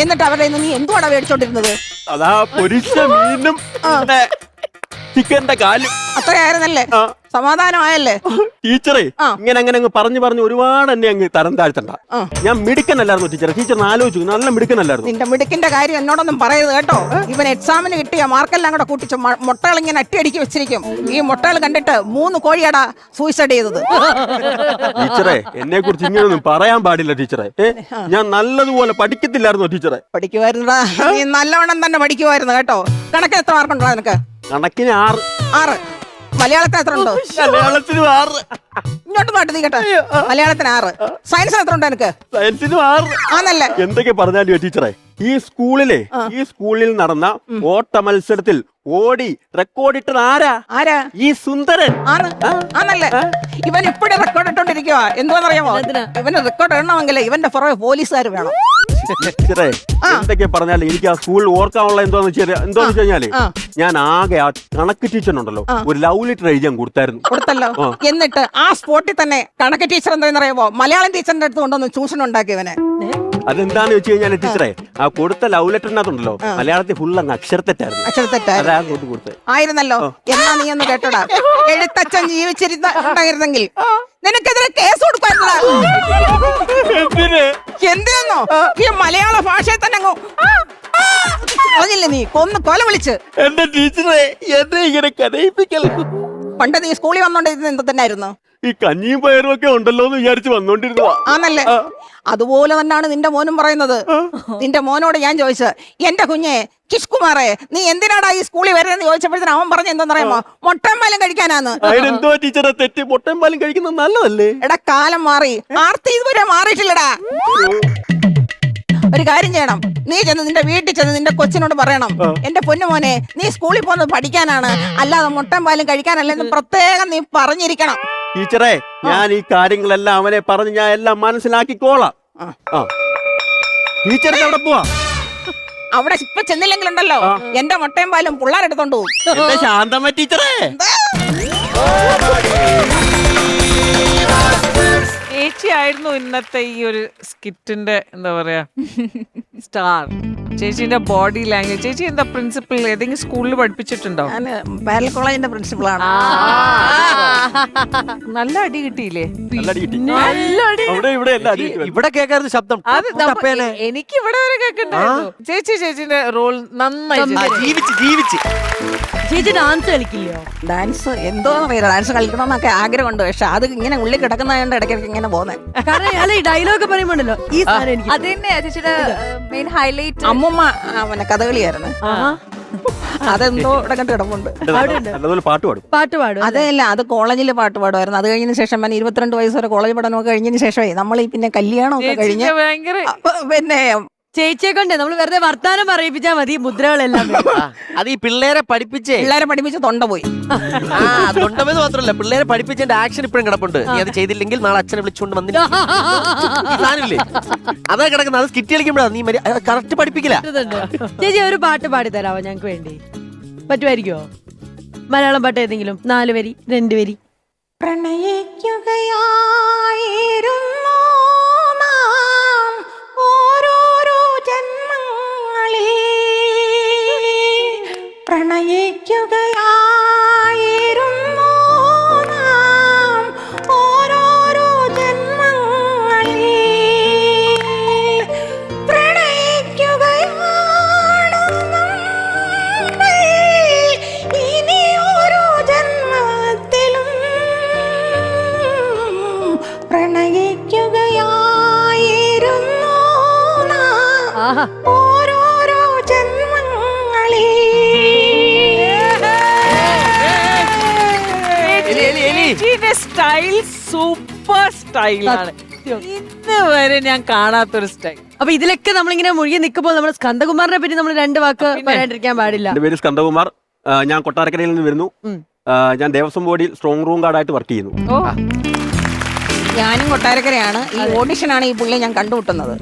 എന്നിട്ട് അവരുടെ നീ എന്തുവാടാ മേടിച്ചോണ്ടിരുന്നത്? അതാ പൊരിച്ച മീനും ചിക്കന്റെ കാലും. അത്രയായിരുന്നല്ലേ? സമാധാനമായല്ലേ? ടീച്ചറെ, ഇങ്ങനെ അങ്ങ് പറഞ്ഞു ഒരുപാട് എന്നെ അങ്ങ് തരം താഴ്ത്തണ്ട. ഞാൻ മിടുക്കനല്ലായിരുന്നു ടീച്ചറെ. ടീച്ചറിന് ആലോചിച്ചു, നല്ല മിടുക്കനല്ലായിരുന്നു. നിന്റെ മിടുക്കിന്റെ കാര്യം എന്നോടൊന്നും പറയരുത് കേട്ടോ. ഇവൻ എക്സാമിന് കിട്ടിയ മാർക്കെല്ലാം കൂടെ കൂട്ടിച്ച് മുട്ടകൾ ഇങ്ങനെ അട്ടിയടിക്കി വെച്ചിരിക്കും. ഈ മുട്ടകൾ കണ്ടിട്ട് 3 കോഴിയാടാ സൂയിസൈഡ് ചെയ്തത്. ടീച്ചറെ, എന്നെ കുറിച്ച് ഇങ്ങനെയൊന്നും പറയാൻ പാടില്ല ടീച്ചറെ. ഞാൻ നല്ലതുപോലെ പഠിക്കത്തില്ലായിരുന്നു ടീച്ചറെ. പഠിക്കുമായിരുന്നടാ, നീ നല്ലവണ്ണം തന്നെ പഠിക്കുമായിരുന്നു കേട്ടോ. കണക്കിന് എത്ര മാർക്കുണ്ടോ നിനക്ക്? കണക്കിന് 6. മലയാളത്തിന് എത്ര ഉണ്ടോ? മലയാളത്തിന് 6. ഇങ്ങോട്ട് നാട്ട് നീ കേട്ടോ. മലയാളത്തിന് 6, സയൻസിന് എത്ര ഉണ്ട് എനിക്ക്? സയൻസിന് 6. ആന്നല്ലേ? എന്തൊക്കെ പറഞ്ഞാലും ടീച്ചറെ, ഈ സ്കൂളിൽ നടന്ന ഓട്ട മത്സരത്തിൽ ഓടി റെക്കോർഡ് ഇട്ടത് ആരാ? ഈ സുന്ദരൻ. ആന്നല്ലേ? ഇവൻ ഇപ്പഴും റെക്കോർഡ് ഇട്ടോണ്ടിരിക്കുക. എന്തുവാന്നറിയാമോ? ഇവന് റെക്കോർഡ് ഇടണമെങ്കിൽ ഇവന്റെ പുറകെ പോലീസുകാർ വേണം. ടീച്ചറെ, എന്തൊക്കെ പറഞ്ഞാലും എനിക്ക് ആ സ്കൂളിൽ ഓർക്കാനുള്ള എന്താന്ന് വെച്ച് കഴിഞ്ഞാല് ഞാൻ ആകെ ആ കണക്ക് ടീച്ചറിനുണ്ടല്ലോ ഒരു ലവ് ലെറ്റർ എഴുതി ഞാൻ കൊടുത്തല്ലോ. എന്നിട്ട് ആ സ്പോട്ടിൽ തന്നെ കണക്ക് ടീച്ചർ എന്താണെന്നറിയാമോ? മലയാളം ടീച്ചറിന്റെ അടുത്ത് കൊണ്ടൊന്ന് ട്യൂഷൻ ഉണ്ടാക്കിയവനെ. അതെന്താന്ന് വെച്ച് കഴിഞ്ഞാൽ ടീച്ചറെ, ആ കൊടുത്ത ലവ് ലെറ്ററിനകത്തുണ്ടല്ലോ മലയാളത്തിൽ ഫുൾ അങ്ങ് അക്ഷരത്തെറ്റായിരുന്നു. ആയിരുന്നല്ലോ. എന്നാ നീ ഒന്ന് കേട്ടോടാ, എഴുത്തച്ഛൻ ജീവിച്ചിരുന്നെങ്കിൽ നിനക്കെതിരെ കേസ് കൊടുക്കാറുണ്ടോ? എന്തിനോ ഈ മലയാള ഭാഷയെ തന്നെ പറഞ്ഞില്ലേ നീ കൊല വിളിച്ച്? എന്റെ ടീച്ചറെ, എന്നെ ഇങ്ങനെ കരയിപ്പിക്കൽ. പണ്ട് നീ സ്കൂളിൽ വന്നോണ്ടിരുന്ന എന്ത് തന്നെ ആയിരുന്നു? ഈ കഞ്ഞിയും പയറും ഒക്കെ ഉണ്ടല്ലോ എന്ന് വിചാരിച്ച് വന്നോണ്ടിരുന്നതാ. ആന്നല്ലേ? അതുപോലെ തന്നെയാണ് നിന്റെ മോനും പറയുന്നത്. നിന്റെ മോനോട് ഞാൻ ചോദിച്ചത്, എന്റെ കുഞ്ഞെ കിഷ്കുമാറേ, നീ എന്തിനാടാ ഈ സ്കൂളിൽ വരുന്നതെന്ന് ചോദിച്ചപ്പോഴത്തേന് അവൻ പറഞ്ഞ എന്താണെന്നറിയാമോ? മുട്ടയും പാലും കഴിക്കാനാന്ന്. അതിനെന്തോ ടീച്ചറെ തെറ്റ്? മുട്ടയും പാലും കഴിക്കുന്നത് നല്ലതല്ലേ? എടാ, കാലം മാറി, ആർത്തി ഇതുവരെ മാറിയിട്ടില്ലടാ. ഒരു കാര്യം ചെയ്യണം, നീ ചെന്ന് നിന്റെ വീട്ടിൽ ചെന്ന് നിന്റെ കൊച്ചിനോട് പറയണം, എന്റെ പൊന്നു മോനെ, നീ സ്കൂളിൽ പോകുന്നത് പഠിക്കാനാണ്, അല്ലാതെ മുട്ടയും പാലും കഴിക്കാനല്ലെന്ന് പ്രത്യേകം നീ പറഞ്ഞിരിക്കണം. ടീച്ചറെ, ഞാൻ ഈ കാര്യങ്ങളെല്ലാം അവനെ പറഞ്ഞ് ഞാൻ എല്ലാം മനസ്സിലാക്കിക്കോളാം. ടീച്ചറെ അവിടെ പോവാ. അവിടെ ഇപ്പൊ ചെന്നില്ലെങ്കിലുണ്ടല്ലോ എന്റെ മുട്ടയും പാലും പിള്ളേരെടുത്തോണ്ട് പോകും. ശാന്തമ്മ ടീച്ചറെ, ചേച്ചിയായിരുന്നു ഇന്നത്തെ ഈ ഒരു സ്കിറ്റിന്റെ എന്താ പറയാ സ്റ്റാർ. ചേച്ചിന്റെ ബോഡി ലാംഗ്വേജ്. ചേച്ചി എന്താ പ്രിൻസിപ്പൽ ഏതെങ്കിലും സ്കൂളിൽ പഠിപ്പിച്ചിട്ടുണ്ടോ? പാരൽ കോളേജിന്റെ പ്രിൻസിപ്പളാണ്. നല്ല അടി കിട്ടിയില്ലേ? ഇവിടെ കേൾക്കാറുണ്ട് ശബ്ദം. എനിക്ക് ഇവിടെ വരെ കേൾക്കണ്ടായിരുന്നു. ചേച്ചിന്റെ റോൾ നന്നായി ജീവിച്ച്. ചേച്ചി ഡാൻസ് കളിക്കില്ലയോ? ഡാൻസ് എന്തോന്ന് അറിയില്ല, ഡാൻസ് കളിക്കണമെന്നൊക്കെ ആഗ്രഹമുണ്ട്. പക്ഷെ അത് ഇങ്ങനെ ഉള്ളിൽ കിടക്കുന്നതുകൊണ്ട് ഇടയ്ക്കിടയ്ക്ക് ഇങ്ങനെ പോകുന്നത്. കാരണം അല്ല, ഈ ഡയലോഗ് പറയുമ്പോണ്ടല്ലോ ഈ സാധനം എനിക്ക് അത് തന്നെയാ ചേച്ചിയുടെ മെയിൻ ഹൈലൈറ്റ്. അമ്മുമ്മ അവനെ കഥകളിയായിരുന്നു. അതെന്തോ ഇവിടെ കണ്ട് കിടപ്പുണ്ട്. പാട്ട് പാടും. അതല്ല, അത് കോളേജിൽ പാട്ട് പാടുമായിരുന്നു. അത് കഴിഞ്ഞതിന് ശേഷം 22 വയസ്സ് വരെ കോളേജ് പഠനമൊക്കെ കഴിഞ്ഞതിന് ശേഷമേ നമ്മൾ ഈ പിന്നെ കല്യാണമൊക്കെ കഴിഞ്ഞ് പിന്നെ ചേച്ചിയെ കൊണ്ടേ നമ്മൾ വെറുതെ വർത്താനം പറയിപ്പിച്ചാ മതി. മുദ്രകളെല്ലാം അത് ഈ പിള്ളേരെ പഠിപ്പിച്ച് തൊണ്ട പോയി. തൊണ്ടമെന്ന് മാത്രമല്ല, പിള്ളേരെ പഠിപ്പിച്ചതിന്റെ ആക്ഷൻ ഇപ്പഴും കിടപ്പുണ്ട്. നീ അത് ചെയ്തില്ലെങ്കിൽ നാളെ അച്ഛനെ വിളിച്ചുകൊണ്ട് വന്നില്ലേ? അതാ കിടക്കുന്നത്. അത് സ്കിറ്റ് കളിക്കുമ്പോഴാ നീ കറക്റ്റ് പഠിപ്പിക്കില്ല. ചേച്ചി ഒരു പാട്ട് പാടിത്തരാവോ ഞങ്ങക്ക് വേണ്ടി? പറ്റുമായിരിക്കോ? മലയാളം പാട്ട് ഏതെങ്കിലും 4 വരി 2 വരി. പ്രണയിക്കുകയായിരുന്നു നാം ഓരോരോ ജന്മങ്ങളിൽ, പ്രണയിക്കുകയായിരുന്നു നാം ഓരോരോ ജന്മങ്ങളിൽ, പ്രണയിക്കുകയാണ് നമ്മൾ ഇനി ഓരോ ജന്മത്തിലും, പ്രണയിക്കുകയായിരുന്നു നാം ഓരോരോ ജന്മങ്ങളിൽ. സ്റ്റൈൽ സൂപ്പർ സ്റ്റൈലാണ്. ഇന്ന് വരെ ഞാൻ കാണാത്തൊരു സ്റ്റൈൽ. അപ്പൊ ഇതിലൊക്കെ നമ്മളിങ്ങനെ മുഴുകി നിൽക്കുമ്പോൾ നമ്മുടെ സ്കന്ദകുമാറിനെ പറ്റി നമ്മൾ 2 വാക്ക് പറയാണ്ടിരിക്കാൻ പാടില്ല. എന്റെ പേര് സ്കന്ദകുമാർ. ഞാൻ കൊട്ടാരക്കരയിൽ നിന്ന് വരുന്നു. ഞാൻ ദേവസ്വം ബോർഡിൽ സ്ട്രോങ് റൂം ഗാർഡായിട്ട് വർക്ക് ചെയ്യുന്നു. ഞാനും കൊട്ടാരക്കരയാണ്. ഈ ഓഡിഷനാണ് ഈ പുള്ളിയെ ഞാൻ കണ്ടുമുട്ടുന്നത്.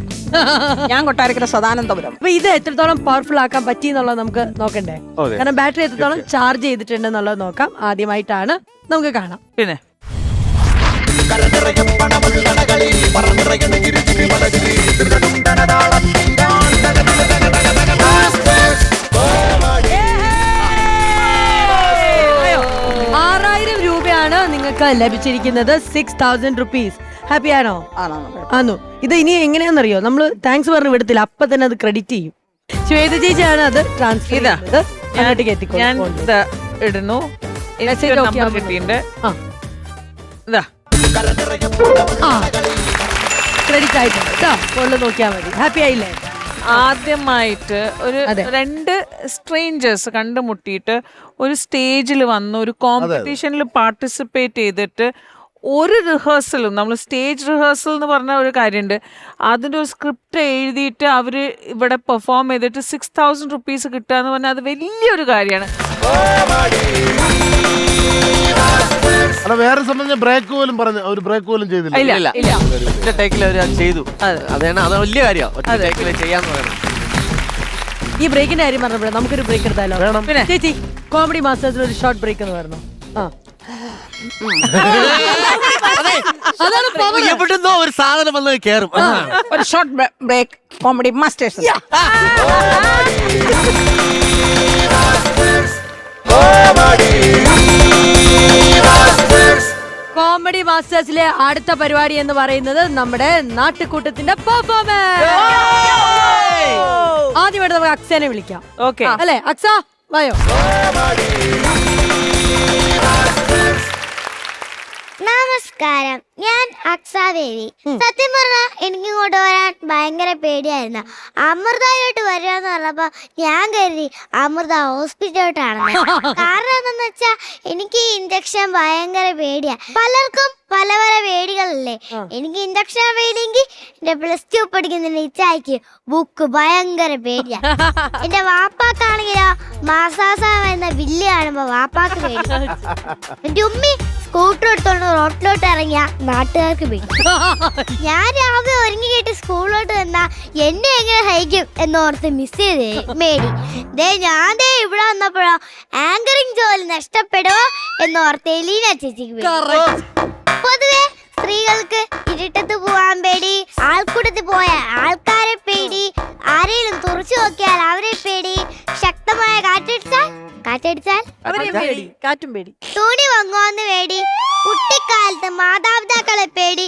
ഞാൻ കൊട്ടാരക്കര സദാനന്ദപുരം. അപ്പൊ ഇത് എത്രത്തോളം പവർഫുൾ ആക്കാൻ പറ്റി എന്നുള്ളത് നമുക്ക് നോക്കണ്ടേ? കാരണം ബാറ്ററി എത്രത്തോളം ചാർജ് ചെയ്തിട്ടുണ്ട് എന്നുള്ളത് നോക്കാം. ആദ്യമായിട്ടാണ് നമുക്ക് കാണാം. പിന്നെ രൂപയാണ് നിങ്ങൾക്ക് ലഭിച്ചിരിക്കുന്നത്. 6000 റുപ്പീസ്. ഹാപ്പി ആണോ? ആണോ? ഇത് ഇനി എങ്ങനെയാണെന്നറിയോ? നമ്മള് താങ്ക്സ് പറഞ്ഞു വിടത്തില്ല, അപ്പൊ തന്നെ അത് ക്രെഡിറ്റ് ചെയ്യും. ശ്വേത ചേച്ചിയാണ് അത് ട്രാൻസ്ഫർ ചെയ്തത്. ഞാൻ ഇടുന്നു. കിട്ടിയിട്ടുണ്ട്. ക്രെഡിറ്റ് ആയിട്ടുണ്ട് കേട്ടോ. കൊണ്ട് നോക്കിയാൽ മതി. ഹാപ്പി ആയില്ലേ? ആദ്യമായിട്ട് ഒരു 2 സ്ട്രേഞ്ചേഴ്സ് കണ്ടുമുട്ടിയിട്ട് ഒരു സ്റ്റേജിൽ വന്ന് ഒരു കോമ്പറ്റീഷനിൽ പാർട്ടിസിപ്പേറ്റ് ചെയ്തിട്ട് ഒരു റിഹേഴ്സലും നമ്മൾ സ്റ്റേജ് റിഹേഴ്സൽ എന്ന് പറഞ്ഞ ഒരു കാര്യമുണ്ട്. അതിൻ്റെ ഒരു സ്ക്രിപ്റ്റ് എഴുതിയിട്ട് അവർ ഇവിടെ പെർഫോം ചെയ്തിട്ട് 6,000 rupees കിട്ടുക എന്ന് പറഞ്ഞാൽ അത് വലിയൊരു കാര്യമാണ്. വേറെ സംബന്ധിച്ച ബ്രേക്ക് പോലും പറഞ്ഞു, ഒരു ബ്രേക്ക് പോലും ചെയ്തില്ല. ഒറ്റ ടേക്കിൽ അവർ ചെയ്തു. അതാണ് അത് വലിയ കാര്യമാണ്. ഒറ്റ ടേക്കിൽ ചെയ്യാന്ന് പറയുന്നത്. ഈ ബ്രേക്കിന്റെ കാര്യം പറഞ്ഞപ്പോഴേ നമുക്കൊരു ബ്രേക്ക് എടുത്താലോ? പിന്നെ ചേച്ചി കോമഡി മാസ്റ്റേഴ്സിൽ ഒരു ഷോർട്ട് ബ്രേക്ക് എന്ന് പറഞ്ഞു. എവിടുന്നോ ഒരു സാധനം വന്ന് കേറും. ഒരു short break comedy masters. Comedy മാസ്റ്റേഴ്സിലെ അടുത്ത പരിപാടി എന്ന് പറയുന്നത് നമ്മുടെ നാട്ടുകൂട്ടത്തിന്റെ പെർഫോമൻസ്. ആദ്യമായിട്ട് നമുക്ക് അക്സനെ വിളിക്കാം. ഓക്കെ അല്ലെ അക്സ വായോ. നമസ്കാരം, ഞാൻ അക്സാദേവി. സത്യം പറഞ്ഞാൽ എനിക്ക് ഇങ്ങോട്ട് വരാൻ ഭയങ്കര പേടിയായിരുന്നു. അമൃതയിലോട്ട് വരികയെന്ന് പറഞ്ഞപ്പോ ഞാൻ കരുതി അമൃത ഹോസ്പിറ്റലിലോട്ടാണെന്ന്. കാരണം എന്താന്ന് വെച്ചാ എനിക്ക് ഇഞ്ചക്ഷൻ ഭയങ്കര പേടിയാ. പലർക്കും പല പല പേടികളല്ലേ. എനിക്ക് ഇഞ്ചക്ഷൻ പേടിയെങ്കിൽ എന്റെ +2 പഠിക്കുന്ന ഇച്ചായിക്ക് ബുക്ക് ഭയങ്കര പേടിയാ. എന്റെ വാപ്പാക്കാണെങ്കിലോ മാസാസ എന്ന വില്ല് കാണുമ്പോ വാപ്പാക്ക് പേടി. എന്റെ ഉമ്മി സ്കൂട്ടർ എടുത്തോണ്ട് റോട്ടിലോട്ട് ഇറങ്ങിയ നാട്ടുകാർക്ക് പേടി. ഞാൻ രാവിലെ ഒരുങ്ങി കേട്ട് സ്കൂളിലോട്ട് വന്നാ എന്നെ എങ്ങനെ സഹിക്കും എന്നോർത്ത് മിസ് ചെയ്തേ മേടി. ഞാൻ ഇവിടെ വന്നപ്പോഴോ ആങ്കറിംഗ് ജോലി നഷ്ടപ്പെടുവോ എന്നോർത്ത് എലീന ചേച്ചിക്ക് പേടി. പൊതുവെ സ്ത്രീകൾക്ക് ഇരുട്ടത്ത് പോവാൻ പേടി, ആൾക്കൂട്ടത്തിൽ പോയ ആൾക്കാരെ പേടി, ആരെയും തുറച്ചു നോക്കിയാൽ അവരെ പേടി, ശക്തമായ കാറ്റടിച്ചാൽ കാറ്റും പേടി, തുണി വാങ്ങുവാന്ന് പേടി, കുട്ടിക്കാലത്ത് മാതാപിതാക്കളെ പേടി,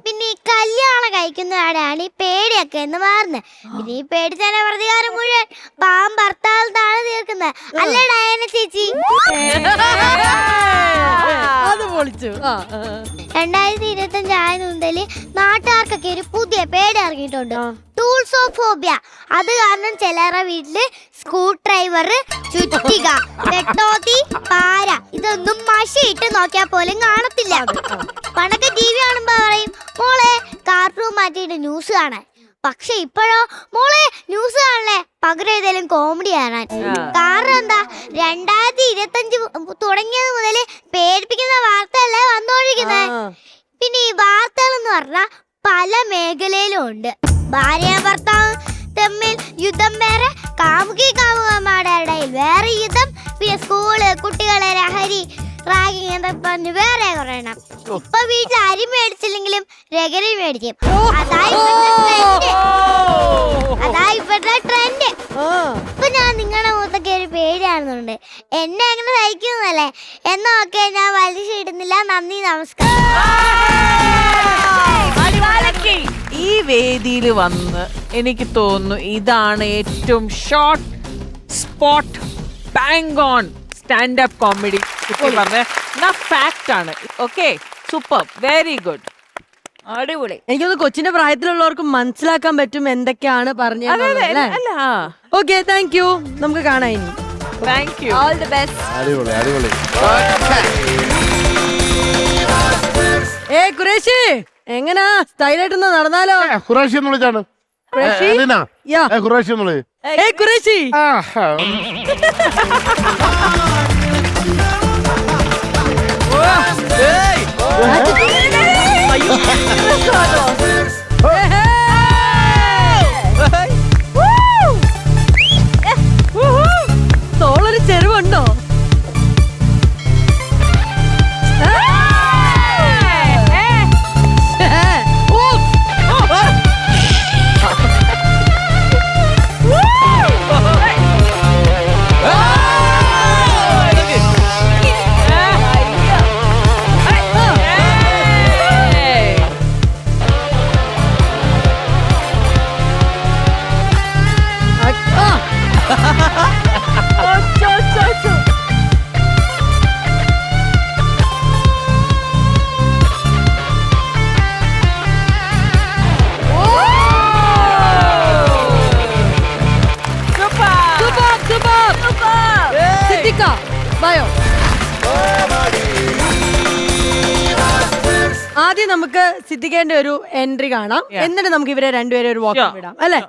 പിന്നെ ഈ കല്യാണം കഴിക്കുന്നവരാണ് ഈ പേടിയൊക്കെ എന്ന് മാറുന്നത്. പിന്നെ ഈ പേടിച്ചതിന്റെ പ്രതികാരം മുഴുവൻ പാവം ഭർത്താവ് താഴെ തീർക്കുന്നത് അല്ലേ ഡയന ചേച്ചി? 2025 ആയത് മുതൽ നാട്ടുകാർക്കൊക്കെ ഒരു പുതിയ പേടി ഇറങ്ങിയിട്ടുണ്ട്, ടൂൾസോഫോബിയ. അത് കാരണം ചിലരുടെ വീട്ടില് സ്ക്രൂ ഡ്രൈവർ, ചുറ്റിക, വെട്ടോത്തി, പാര ഇതൊന്നും മഷിയിട്ട് നോക്കിയാൽ പോലും കാണത്തില്ല. പണ്ടൊക്കെ TV കാണുമ്പോ പറയും മോളെ കാർട്ടൂൺ മാറ്റിയിട്ട് ന്യൂസ് കാണാൻ. പക്ഷെ ഇപ്പോഴോ മോളെ ന്യൂസ് കാണല്ലേ പകരം ഏതെങ്കിലും കോമഡി കാണാൻ. കാരണം എന്താ, 2025 തുടങ്ങിയത് മുതൽ പേടിപ്പിക്കുന്ന വാർത്തയല്ലേ വന്നോണ്ടിരിക്കുന്നത്. പിന്നെ ഈ വാർത്തകൾ എന്ന് പറഞ്ഞാൽ പല മേഖലയിലും ഉണ്ട്. ഭാര്യ ഭർത്താവ് തമ്മിൽ യുദ്ധം വേറെ, കാമുകി കാമുകന്മാരുടെ ഇടയിൽ വേറെ യുദ്ധം, പിന്നെ സ്കൂള് കുട്ടികളെ ലഹരി റാഗിങ് എന്നൊക്കെ പറഞ്ഞ് വേറെ പറയണം. ഇപ്പൊ വീട്ടിൽ അരി മേടിച്ചില്ലെങ്കിലും രഗരി മേടിക്കും. അതാ ഇപ്പോഴത്തെ ട്രെൻഡ്. ഇപ്പൊ ഞാൻ നിങ്ങളുടെ മുഖത്തൊക്കെ ഒരു പേടിയാണെന്നുണ്ട്, എന്നെ അങ്ങനെ സഹിക്കുന്നല്ലേ എന്നൊക്കെ ഞാൻ വലിച്ചിടുന്നില്ല. നന്ദി, നമസ്കാരം. ഈ വേദിയിൽ വന്ന് എനിക്ക് തോന്നുന്നു ഇതാണ് ഏറ്റവും short spot bang on standup comedy പറഞ്ഞ ഫാക്ട് ആണ്. ഓക്കെ, സൂപ്പർ, വെരി ഗുഡ്, അടിപൊളി. എനിക്കൊന്ന് കൊച്ചിന്റെ പ്രായത്തിലുള്ളവർക്ക് മനസ്സിലാക്കാൻ പറ്റും എന്തൊക്കെയാണ് പറഞ്ഞത്. Okay, thank you. നമുക്ക് കാണാം ഇനി. Thank you, all the best. അടിപൊളി അടിപൊളി. ഖുറേഷി എങ്ങനാ സ്റ്റൈലായിട്ടൊന്ന് നടന്നാലോ? ഖുറേഷി എന്ന് വിളിച്ചാണ്. ഖുറേഷി എന്നുള്ളത്. ഖുറേഷി തോളൊരു ചെരുവുണ്ടോ? Bayo. ആദ്യം നമുക്ക് സിദ്ദിഖേന്റെ ഒരു എൻട്രി കാണാം, എന്നിട്ട് നമുക്ക് ഇവരെ രണ്ടുപേരെ ഒരു വാക്ക് വിടാം അല്ലേ?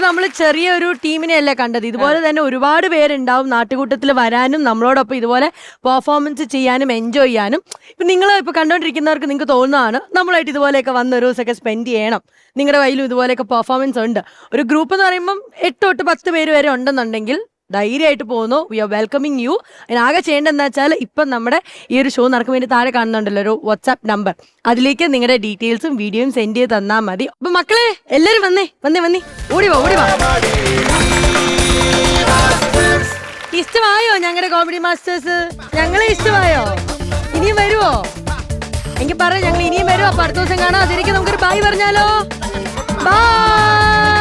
നമ്മള് ചെറിയൊരു ടീമിനെ അല്ലേ കണ്ടത്, ഇതുപോലെ തന്നെ ഒരുപാട് പേരുണ്ടാവും നാട്ടുകൂട്ടത്തിൽ വരാനും നമ്മളോടൊപ്പം ഇതുപോലെ പെർഫോമൻസ് ചെയ്യാനും എൻജോയ് ചെയ്യാനും. ഇപ്പൊ നിങ്ങൾ ഇപ്പൊ കണ്ടോണ്ടിരിക്കുന്നവർക്ക് നിങ്ങൾക്ക് തോന്നുന്നതാണ് നമ്മളായിട്ട് ഇതുപോലെയൊക്കെ വന്ന് ഒരു ദിവസമൊക്കെ സ്പെൻഡ് ചെയ്യണം, നിങ്ങളുടെ കയ്യിലും ഇതുപോലെയൊക്കെ പെർഫോമൻസ് ഉണ്ട്. ഒരു ഗ്രൂപ്പ് എന്ന് പറയുമ്പം 8 തൊട്ട് 10 പേര് വരെ ഉണ്ടെന്നുണ്ടെങ്കിൽ ധൈര്യമായിട്ട് പോകുന്നു. We are welcoming you. അതിനാകെ ചെയ്യേണ്ടതെന്ന് വെച്ചാൽ ഇപ്പം നമ്മുടെ ഈ ഒരു ഷോ നടക്കും വേണ്ടി താഴെ കാണുന്നുണ്ടല്ലോ ഒരു വാട്സാപ്പ് നമ്പർ, അതിലേക്ക് നിങ്ങളുടെ ഡീറ്റെയിൽസും വീഡിയോയും സെൻഡ് ചെയ്ത് തന്നാൽ മതി. അപ്പൊ മക്കളെ എല്ലാരും വന്നേ ഓടി വാ. ഇഷ്ടമായോ ഞങ്ങളുടെ കോമഡി മാസ്റ്റേഴ്സ്? ഞങ്ങളെ ഇഷ്ടമായോ? ഇനിയും വരുവോ? എങ്കിൽ പറ, ഞങ്ങൾ ഇനിയും വരുമോ? അപ്പൊ അടുത്ത ദിവസം കാണാം. അതിലേക്ക് നമുക്കൊരു ബൈ പറഞ്ഞാലോ? ബൈ.